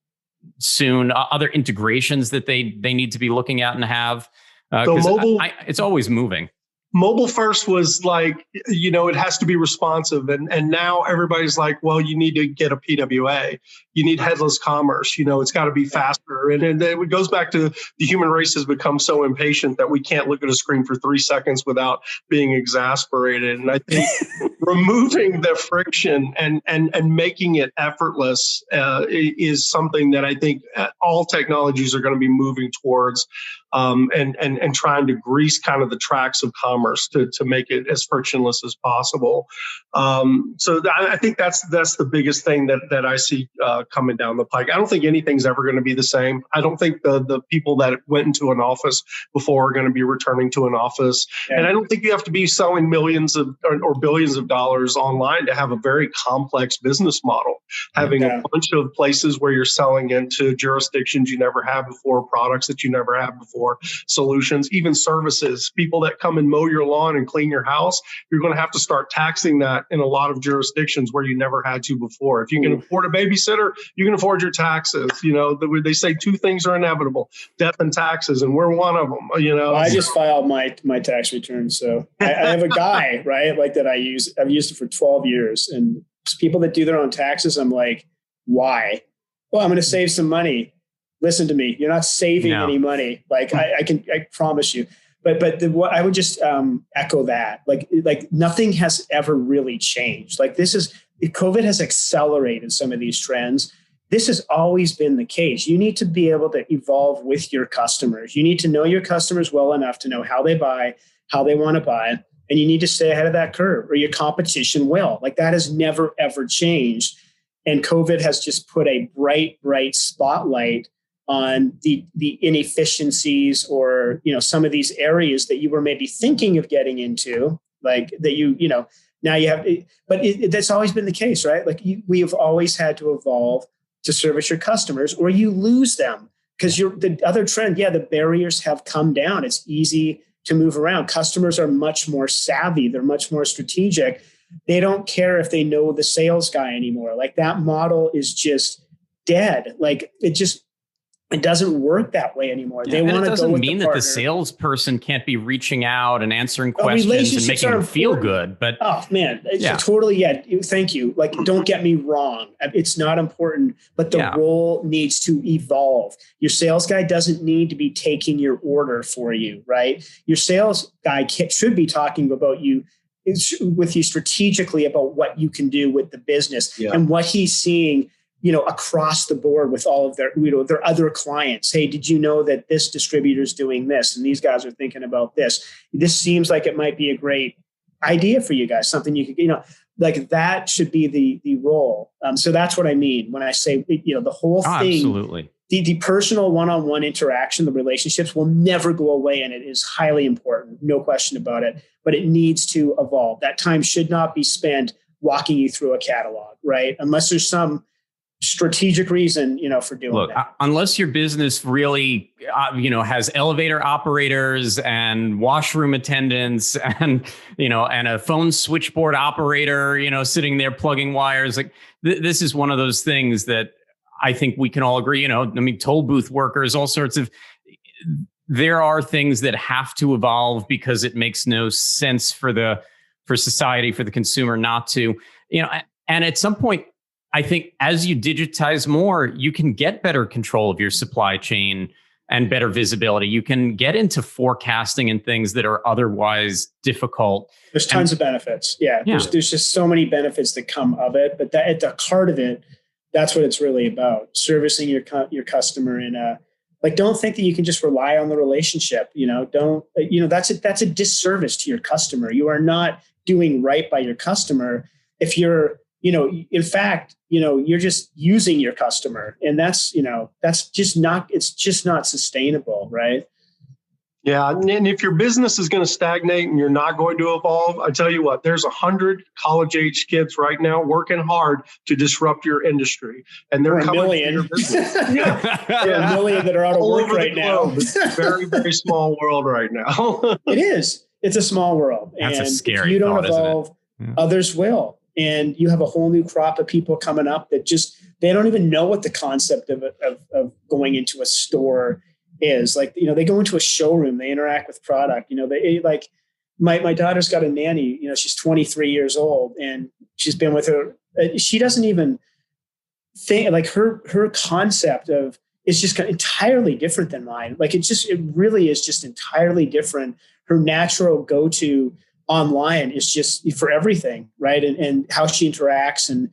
soon? Other integrations that they need to be looking at and have? Mobile, it's always moving. Mobile first was like, it has to be responsive. And now everybody's like, well, you need to get a PWA. You need headless commerce. It's got to be faster. And it goes back to the human race has become so impatient that we can't look at a screen for 3 seconds without being exasperated. And I think removing the friction and making it effortless is something that I think all technologies are going to be moving towards. And trying to grease kind of the tracks of commerce to make it as frictionless as possible. So I think that's the biggest thing that I see coming down the pike. I don't think anything's ever going to be the same. I don't think the people that went into an office before are going to be returning to an office. Yeah. And I don't think you have to be selling millions or billions of dollars online to have a very complex business model. Having a bunch of places where you're selling into jurisdictions you never had before, products that you never had before, solutions, even services, people that come and mow your lawn and clean your house, you're going to have to start taxing that in a lot of jurisdictions where you never had to before. If you can afford a babysitter, you can afford your taxes. They say 2 things are inevitable: death and taxes, and we're one of them. I just filed my tax return, so I have a guy, right, like that I've used it for 12 years, and people that do their own taxes, I'm like, why? Well, I'm going to save some money. Listen to me. You're not saving any money. Like I promise you. But what I would just echo that. Like nothing has ever really changed. Like COVID has accelerated some of these trends. This has always been the case. You need to be able to evolve with your customers. You need to know your customers well enough to know how they buy, how they want to buy, and you need to stay ahead of that curve, or your competition will. Like that has never ever changed. And COVID has just put a bright spotlight on the inefficiencies or some of these areas that you were maybe thinking of getting into, like that Now you have, but that's always been the case, right? Like we have always had to evolve to service your customers, or you lose them. Because the other trend, the barriers have come down. It's easy to move around. Customers are much more savvy. They're much more strategic. They don't care if they know the sales guy anymore. Like that model is just dead. Like it doesn't work that way anymore. They want to go with the partner. It doesn't mean that the salesperson can't be reaching out and answering questions and making them feel good. But oh man, it's totally. Thank you. Like, don't get me wrong. It's not important, but the role needs to evolve. Your sales guy doesn't need to be taking your order for you, right? Your sales guy should be talking about you with you strategically about what you can do with the business and what he's seeing, across the board with all of their other clients. Hey, did you know that this distributor's doing this? And these guys are thinking about this. This seems like it might be a great idea for you guys. Something you could, like that should be the role. So that's what I mean when I say, the whole thing, absolutely. The personal one-on-one interaction, the relationships will never go away. And it is highly important. No question about it, but it needs to evolve. That time should not be spent walking you through a catalog, right? Unless there's some strategic reason, for doing that. Unless your business really, has elevator operators and washroom attendants and, and a phone switchboard operator, sitting there plugging wires. Like this is one of those things that I think we can all agree, toll booth workers, all sorts of, there are things that have to evolve because it makes no sense for society, for the consumer not to, and at some point, I think as you digitize more, you can get better control of your supply chain and better visibility. You can get into forecasting and things that are otherwise difficult. There's tons of benefits. There's just so many benefits that come of it. But at the heart of it, that's what it's really about. Servicing your customer in a, don't think that you can just rely on the relationship. That's a disservice to your customer. You are not doing right by your customer if you're, in fact, you're just using your customer, and it's just not sustainable, right? Yeah. And if your business is going to stagnate and you're not going to evolve, I tell you what, there's 100 college-age kids right now working hard to disrupt your industry. And they're coming to your business. There are a million that are out of work right now. It's a very, very small world right now. It is. It's a small world. That's and a scary if you don't thought, evolve, others will. And you have a whole new crop of people coming up that they don't even know what the concept of going into a store is. Like, they go into a showroom, they interact with product, they like my daughter's got a nanny, she's 23 years old and she's been with her. She doesn't even think like her concept of it's just entirely different than mine. Like it really is just entirely different. Her natural go-to online is just for everything, right? And how she interacts and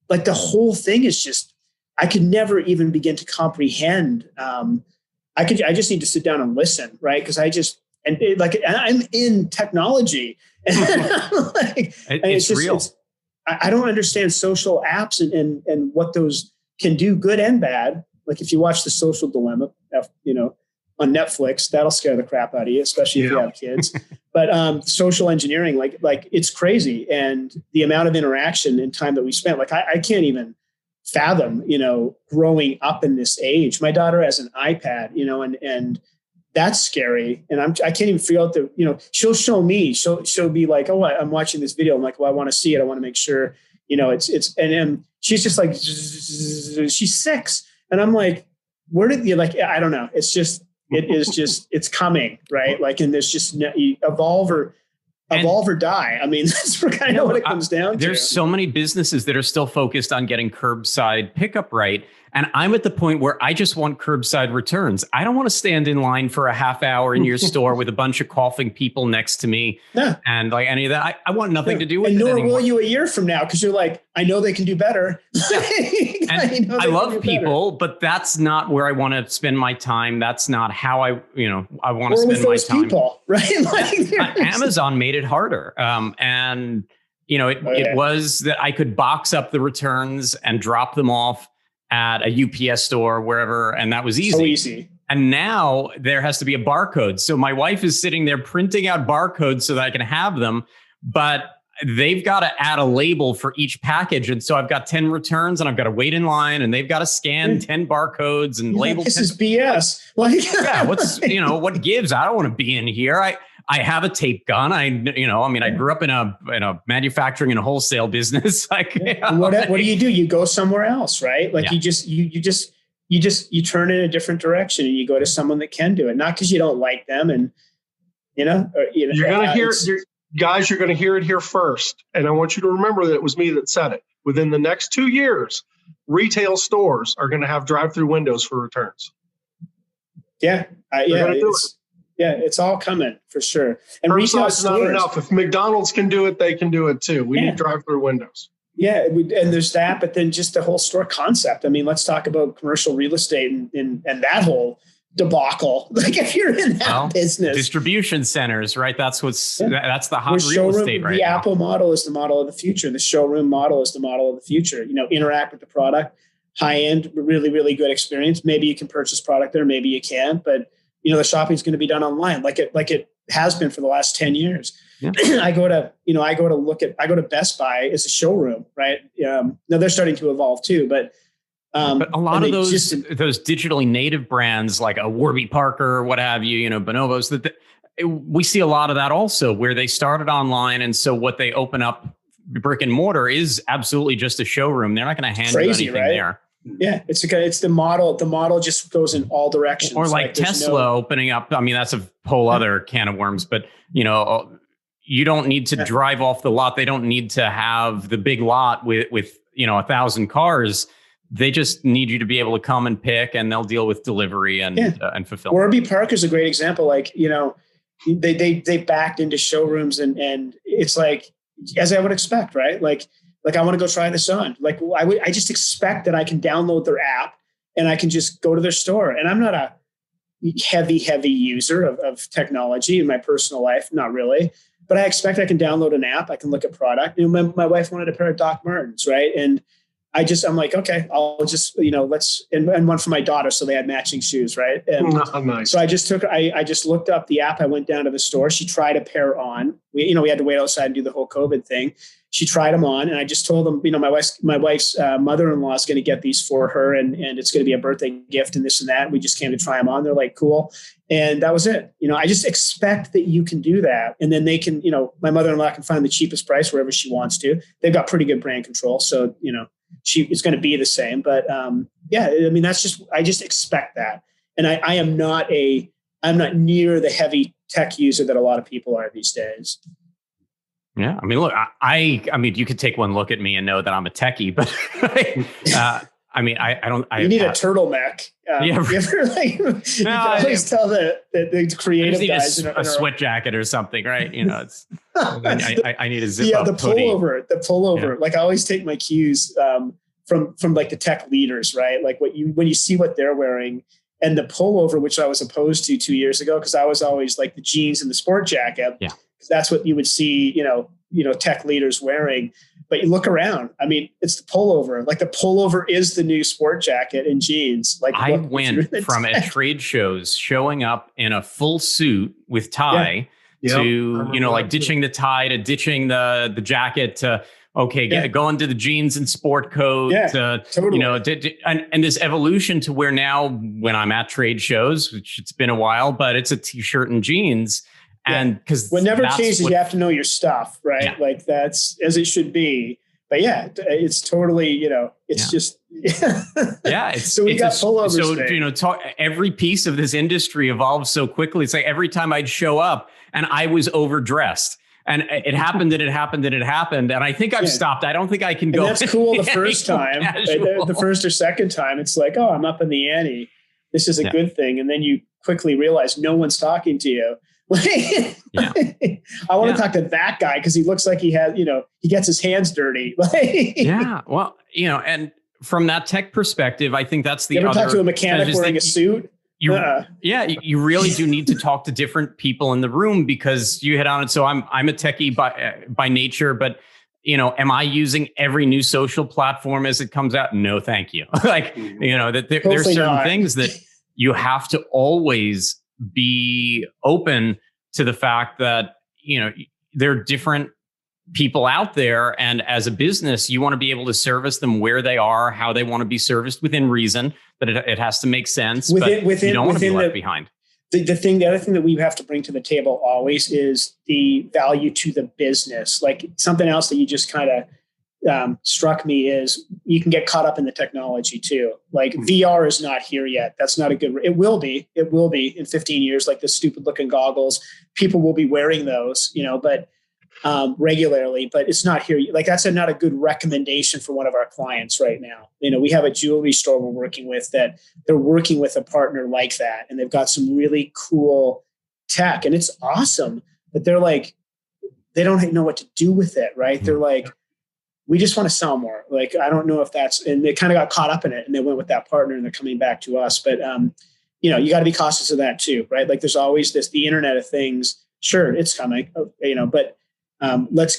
like the whole thing is just, I could never even begin to comprehend. I just need to sit down and listen, right? Because I'm in technology, and it's real. I don't understand social apps and what those can do, good and bad. Like if you watch The Social Dilemma, on Netflix, that'll scare the crap out of you, especially if you have kids. But social engineering, like it's crazy. And the amount of interaction and time that we spent, like I can't even fathom, growing up in this age. My daughter has an iPad, and that's scary. And I can't even figure out she'll show me, she'll be like, oh, I'm watching this video. I'm like, well, I want to see it. I want to make sure, it's, and she's just like, she's 6. And I'm like, where did you I don't know. It's just, it's coming, right? Like, and there's just evolve or die. I mean, that's kind of what it comes down to. There's so many businesses that are still focused on getting curbside pickup right. And I'm at the point where I just want curbside returns. I don't want to stand in line for a half hour in your store with a bunch of coughing people next to me and like any of that. I want nothing to do with it anymore. And nor will you a year from now, because you're like, I know they can do better. And I love people, but that's not where I want to spend my time. That's not how I want to spend my time. People, right? Amazon made it harder. It was that I could box up the returns and drop them off at a UPS store, wherever, and that was easy. So easy. And now there has to be a barcode. So my wife is sitting there printing out barcodes so that I can have them. But they've got to add a label for each package. And so I've got 10 returns and I've got to wait in line and they've got to scan 10 barcodes and label. This is BS. Like, yeah, what gives? I don't want to be in here. I have a tape gun. I grew up in a manufacturing and wholesale business. Like, what do? You go somewhere else, right? Like you turn in a different direction and you go to someone that can do it, not because you don't like them. And, you're going to hear guys, you're going to hear it here first. And I want you to remember that it was me that said it. Within the next 2 years, retail stores are going to have drive-through windows for returns. Yeah. It's all coming for sure. And retail stores, not enough. If McDonald's can do it, they can do it too. We need drive-through windows. Yeah. And there's that, but then just the whole store concept. I mean, let's talk about commercial real estate and that whole debacle. Like if you're in that business, distribution centers, right? That's the hot real estate right now. The now. Apple model is the model of the future. The showroom model is the model of the future. Interact with the product, high end, really, really good experience. Maybe you can purchase product there, maybe you can't, but the shopping is going to be done online like it has been for the last 10 years. Yeah. I go to Best Buy as a showroom, right? Now they're starting to evolve too, but a lot of those digitally native brands like a Warby Parker or what have you, Bonobos, we see a lot of that also where they started online. And so what they open up brick and mortar is absolutely just a showroom. They're not going to hand you anything there. Yeah, it's the model. The model just goes in all directions. Or like Tesla opening up. I mean, that's a whole other can of worms, but you don't need to drive off the lot. They don't need to have the big lot with 1,000 cars. They just need you to be able to come and pick, and they'll deal with delivery and fulfillment. Warby Parker is a great example. Like, they backed into showrooms and it's like, as I would expect, right? Like I want to go try this on. Like I just expect that I can download their app and I can just go to their store. And I'm not a heavy user of technology in my personal life. Not really, but I expect I can download an app. I can look at product. My wife wanted a pair of Doc Martens, right? And I'm like, okay, I'll just, let's, and one for my daughter. So they had matching shoes. Right. And nice. So I just looked up the app. I went down to the store. She tried a pair on. We had to wait outside and do the whole COVID thing. She tried them on and I just told them, my wife's mother-in-law is going to get these for her and it's going to be a birthday gift and this and that. We just came to try them on. They're like, cool. And that was it. I just expect that you can do that. And then they can, my mother-in-law can find the cheapest price wherever she wants to. They've got pretty good brand control. So, it's going to be the same, but I just expect that. And I'm not near the heavy tech user that a lot of people are these days. Yeah. I mean, look, I mean, you could take one look at me and know that I'm a techie, but you need a turtleneck. You can always tell the creative guys a sweat jacket or something, right? I need a zip up the pullover. The pullover. Yeah. Like I always take my cues from like the tech leaders, right? Like when you see what they're wearing and the pullover, which I was opposed to 2 years ago, because I was always like the jeans and the sport jacket. Yeah, that's what you would see, tech leaders wearing. But you look around, I mean, it's the pullover. Like the pullover is the new sport jacket and jeans. Like I went from at trade shows showing up in a full suit with tie to, like ditching the tie to ditching the jacket to, going to the jeans and sport coat. Totally. And this evolution to where now when I'm at trade shows, which it's been a while, but it's a t-shirt and jeans. And because what never changes, you have to know your stuff, right? Yeah. Like that's as it should be. But it's totally, it's just So we got pullovers. So every piece of this industry evolves so quickly. It's like every time I'd show up and I was overdressed. And it happened and it happened and it happened. And I think I've stopped. I don't think I can go. And that's cool the first time. The first or second time, it's like, oh, I'm up in the ante. This is a good thing. And then you quickly realize no one's talking to you. I want to talk to that guy because he looks like he has, he gets his hands dirty. Well, and from that tech perspective, I think that's the you ever other. Talk to a mechanic wearing a suit? You really do need to talk to different people in the room because you hit on it. So I'm a techie by nature, but am I using every new social platform as it comes out? No, thank you. There's certain things that you have to always be open to the fact that, there are different people out there. And as a business, you want to be able to service them where they are, how they want to be serviced within reason, but it has to make sense. But you don't want to be left behind. The other thing that we have to bring to the table always is the value to the business. Like something else that you just kind of struck me is you can get caught up in the technology too. Like VR is not here yet. That's not a good, it will be in 15 years, like the stupid looking goggles. People will be wearing those, but regularly, but it's not here. Like that's not a good recommendation for one of our clients right now. We have a jewelry store we're working with that they're working with a partner like that. And they've got some really cool tech and it's awesome, but they're like, they don't know what to do with it. Right. They're like, we just want to sell more. Like, I don't know if that's, and they kind of got caught up in it and they went with that partner and they're coming back to us. But, you got to be cautious of that too, right? Like there's always the Internet of Things. Sure. It's coming, but let's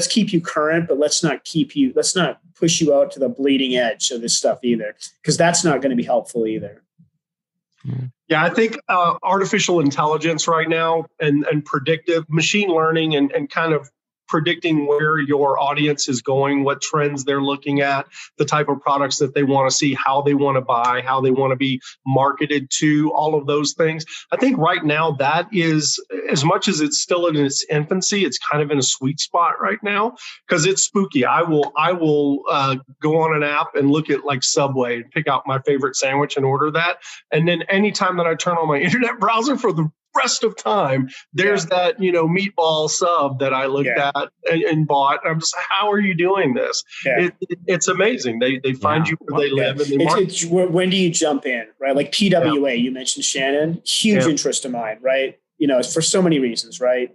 keep you current, but let's not push you out to the bleeding edge of this stuff either, because that's not going to be helpful either. Yeah, I think artificial intelligence right now and predictive machine learning and kind of predicting where your audience is going, what trends they're looking at, the type of products that they want to see, how they want to buy, how they want to be marketed to, all of those things. I think right now that is, as much as it's still in its infancy, it's kind of in a sweet spot right now because it's spooky. I will go on an app and look at like Subway and pick out my favorite sandwich and order that. And then anytime that I turn on my internet browser for the rest of time, there's that meatball sub that I looked at and bought. I'm just, how are you doing this? It's amazing. They find you where they live. And when do you jump in, right? Like PWA, you mentioned Shannon, huge interest of mine, right? For so many reasons, right?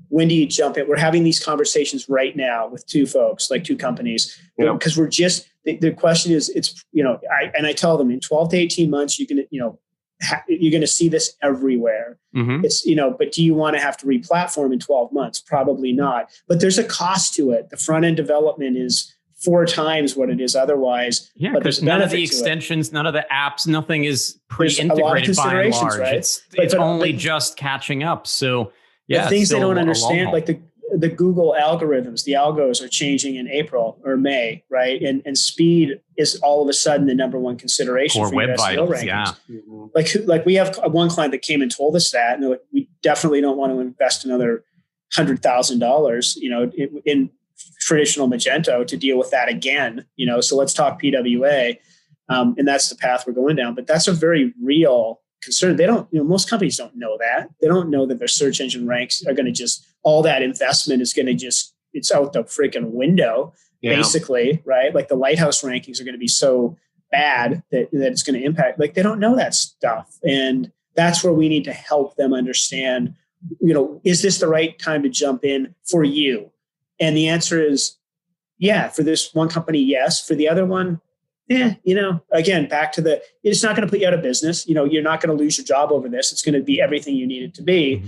When do you jump in? We're having these conversations right now with two folks, like two companies, because we're just, the question is, I tell them in 12 to 18 months, you're going to see this everywhere. It's, but do you want to have to re-platform in 12 months? Probably not. But there's a cost to it. The front end development is 4 times what it is otherwise. Yeah, because none of the extensions, none of the apps, nothing is pre-integrated by and large. Right? It's only just catching up. So the things they don't understand, like the Google algorithms, the algos are changing in April or May, right? And speed is all of a sudden the number one consideration for web vitals rankings. Yeah. Like we have one client that came and told us that, and we definitely don't want to invest another $100,000, in traditional Magento to deal with that again. So let's talk PWA, and that's the path we're going down. But that's a very real concern. They don't, most companies don't know that. They don't know that their search engine ranks are going to just, all that investment is going to it's out the freaking window, basically, right? Like the Lighthouse rankings are going to be so bad that it's going to impact, like they don't know that stuff. And that's where we need to help them understand, is this the right time to jump in for you? And the answer is, for this one company, yes. For the other one, again, back to it's not going to put you out of business. You're not going to lose your job over this. It's going to be everything you need it to be.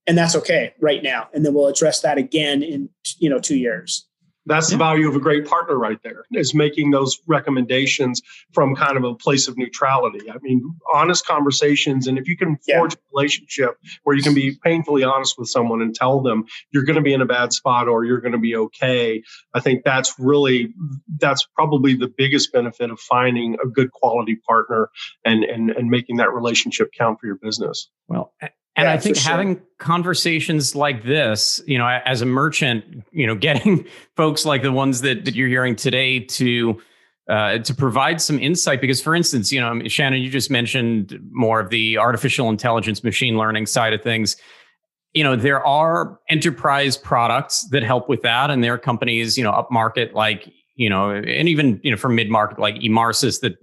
And that's okay right now. And then we'll address that again in, 2 years. That's the value of a great partner right there, is making those recommendations from kind of a place of neutrality. I mean, honest conversations. And if you can forge a relationship where you can be painfully honest with someone and tell them you're going to be in a bad spot or you're going to be okay, I think that's probably the biggest benefit of finding a good quality partner and making that relationship count for your business. Well, and I think having conversations like this, as a merchant, getting folks like the ones that you're hearing today to provide some insight, because for instance, Shannon, you just mentioned more of the artificial intelligence, machine learning side of things. There are enterprise products that help with that. And there are companies, upmarket, like, and even, for mid-market, like eCommerce that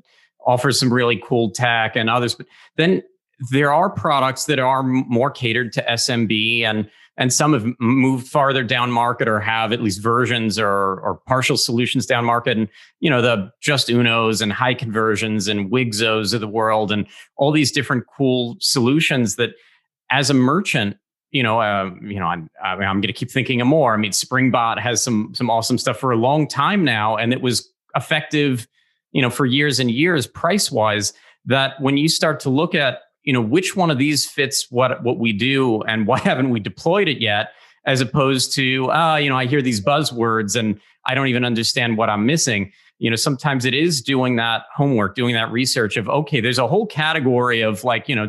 offers some really cool tech and others. But then there are products that are more catered to SMB, and some have moved farther down market or have at least versions or partial solutions down market. And, the Just Unos and High Conversions and Wigzos of the world and all these different cool solutions that as a merchant, I'm going to keep thinking of more. I mean, Springbot has some awesome stuff for a long time now, and it was effective, for years and years price-wise, that when you start to look at which one of these fits what we do, and why haven't we deployed it yet? As opposed to, I hear these buzzwords and I don't even understand what I'm missing. Sometimes it is doing that homework, doing that research of, okay, there's a whole category of 20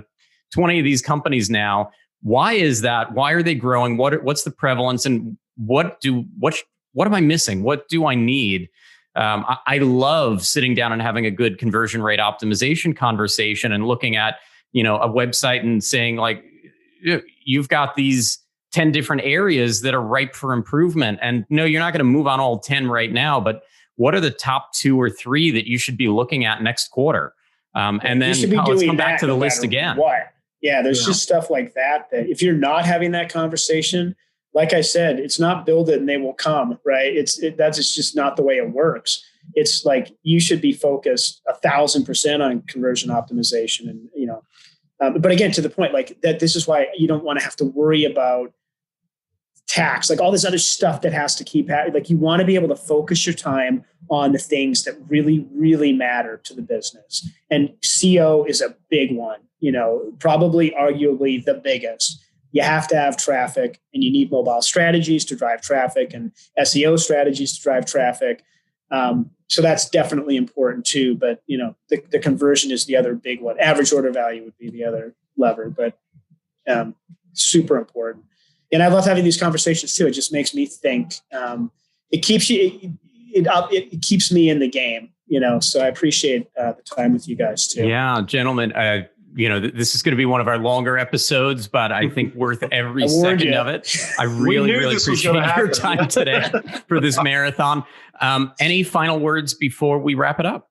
of these companies now. Why is that? Why are they growing? What's the prevalence? And what am I missing? What do I need? I love sitting down and having a good conversion rate optimization conversation and looking at, a website and saying, like, you've got these 10 different areas that are ripe for improvement. And no, you're not going to move on all 10 right now, but what are the top 2 or 3 that you should be looking at next quarter? And then let's come back to the list again. What? Yeah, there's just stuff like that if you're not having that conversation, like I said, it's not build it and they will come, right? That's just not the way it works. It's like you should be focused 1,000% on conversion optimization, and but again, to the point, like that, this is why you don't want to have to worry about tax, like all this other stuff that has to keep happening. Like you want to be able to focus your time on the things that really, really matter to the business. And CO is a big one, probably arguably the biggest. You have to have traffic, and you need mobile strategies to drive traffic and SEO strategies to drive traffic. So that's definitely important too. But, the conversion is the other big one. Average order value would be the other lever, but super important. And I love having these conversations too. It just makes me think. It keeps you. It keeps me in the game. So I appreciate the time with you guys too. Yeah, gentlemen. This is going to be one of our longer episodes, but I think worth every second of it. I really appreciate your time today for this marathon. Any final words before we wrap it up?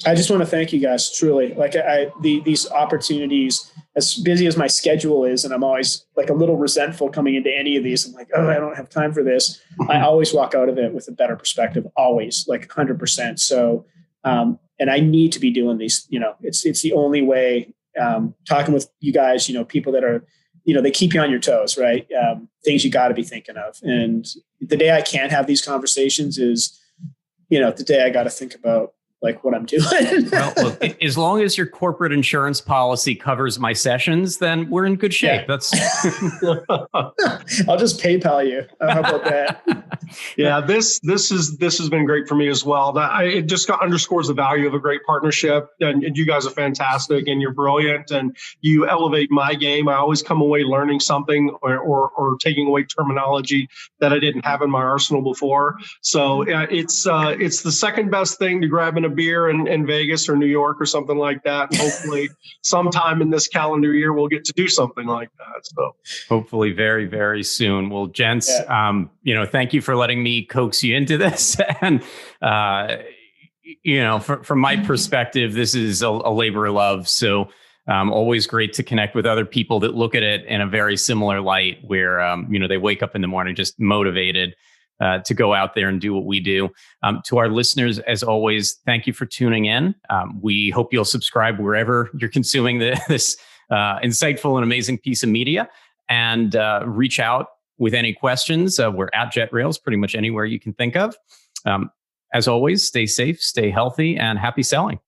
I just want to thank you guys, truly. Like these opportunities, as busy as my schedule is, and I'm always like a little resentful coming into any of these. I'm like, I don't have time for this. I always walk out of it with a better perspective, always, like 100%. So, and I need to be doing these, it's the only way, talking with you guys, people that are, they keep you on your toes, right? Things you got to be thinking of. And the day I can't have these conversations is, the day I got to think about like what I'm doing. Well, look, as long as your corporate insurance policy covers my sessions, then we're in good shape. Yeah. That's I'll just PayPal you. How about that? Yeah, this has been great for me as well. It just underscores the value of a great partnership. And you guys are fantastic, and you're brilliant, and you elevate my game. I always come away learning something or taking away terminology that I didn't have in my arsenal before. So it's the second best thing to grabbing a beer in Vegas or New York or something like that. And hopefully sometime in this calendar year, we'll get to do something like that. So hopefully very, very soon. Well, gents, thank you for letting me coax you into this. And, from my perspective, this is a labor of love. So always great to connect with other people that look at it in a very similar light where, they wake up in the morning just motivated to go out there and do what we do. To our listeners, as always, thank you for tuning in. We hope you'll subscribe wherever you're consuming this insightful and amazing piece of media, and reach out with any questions. We're at JetRails pretty much anywhere you can think of. As always, stay safe, stay healthy, and happy selling.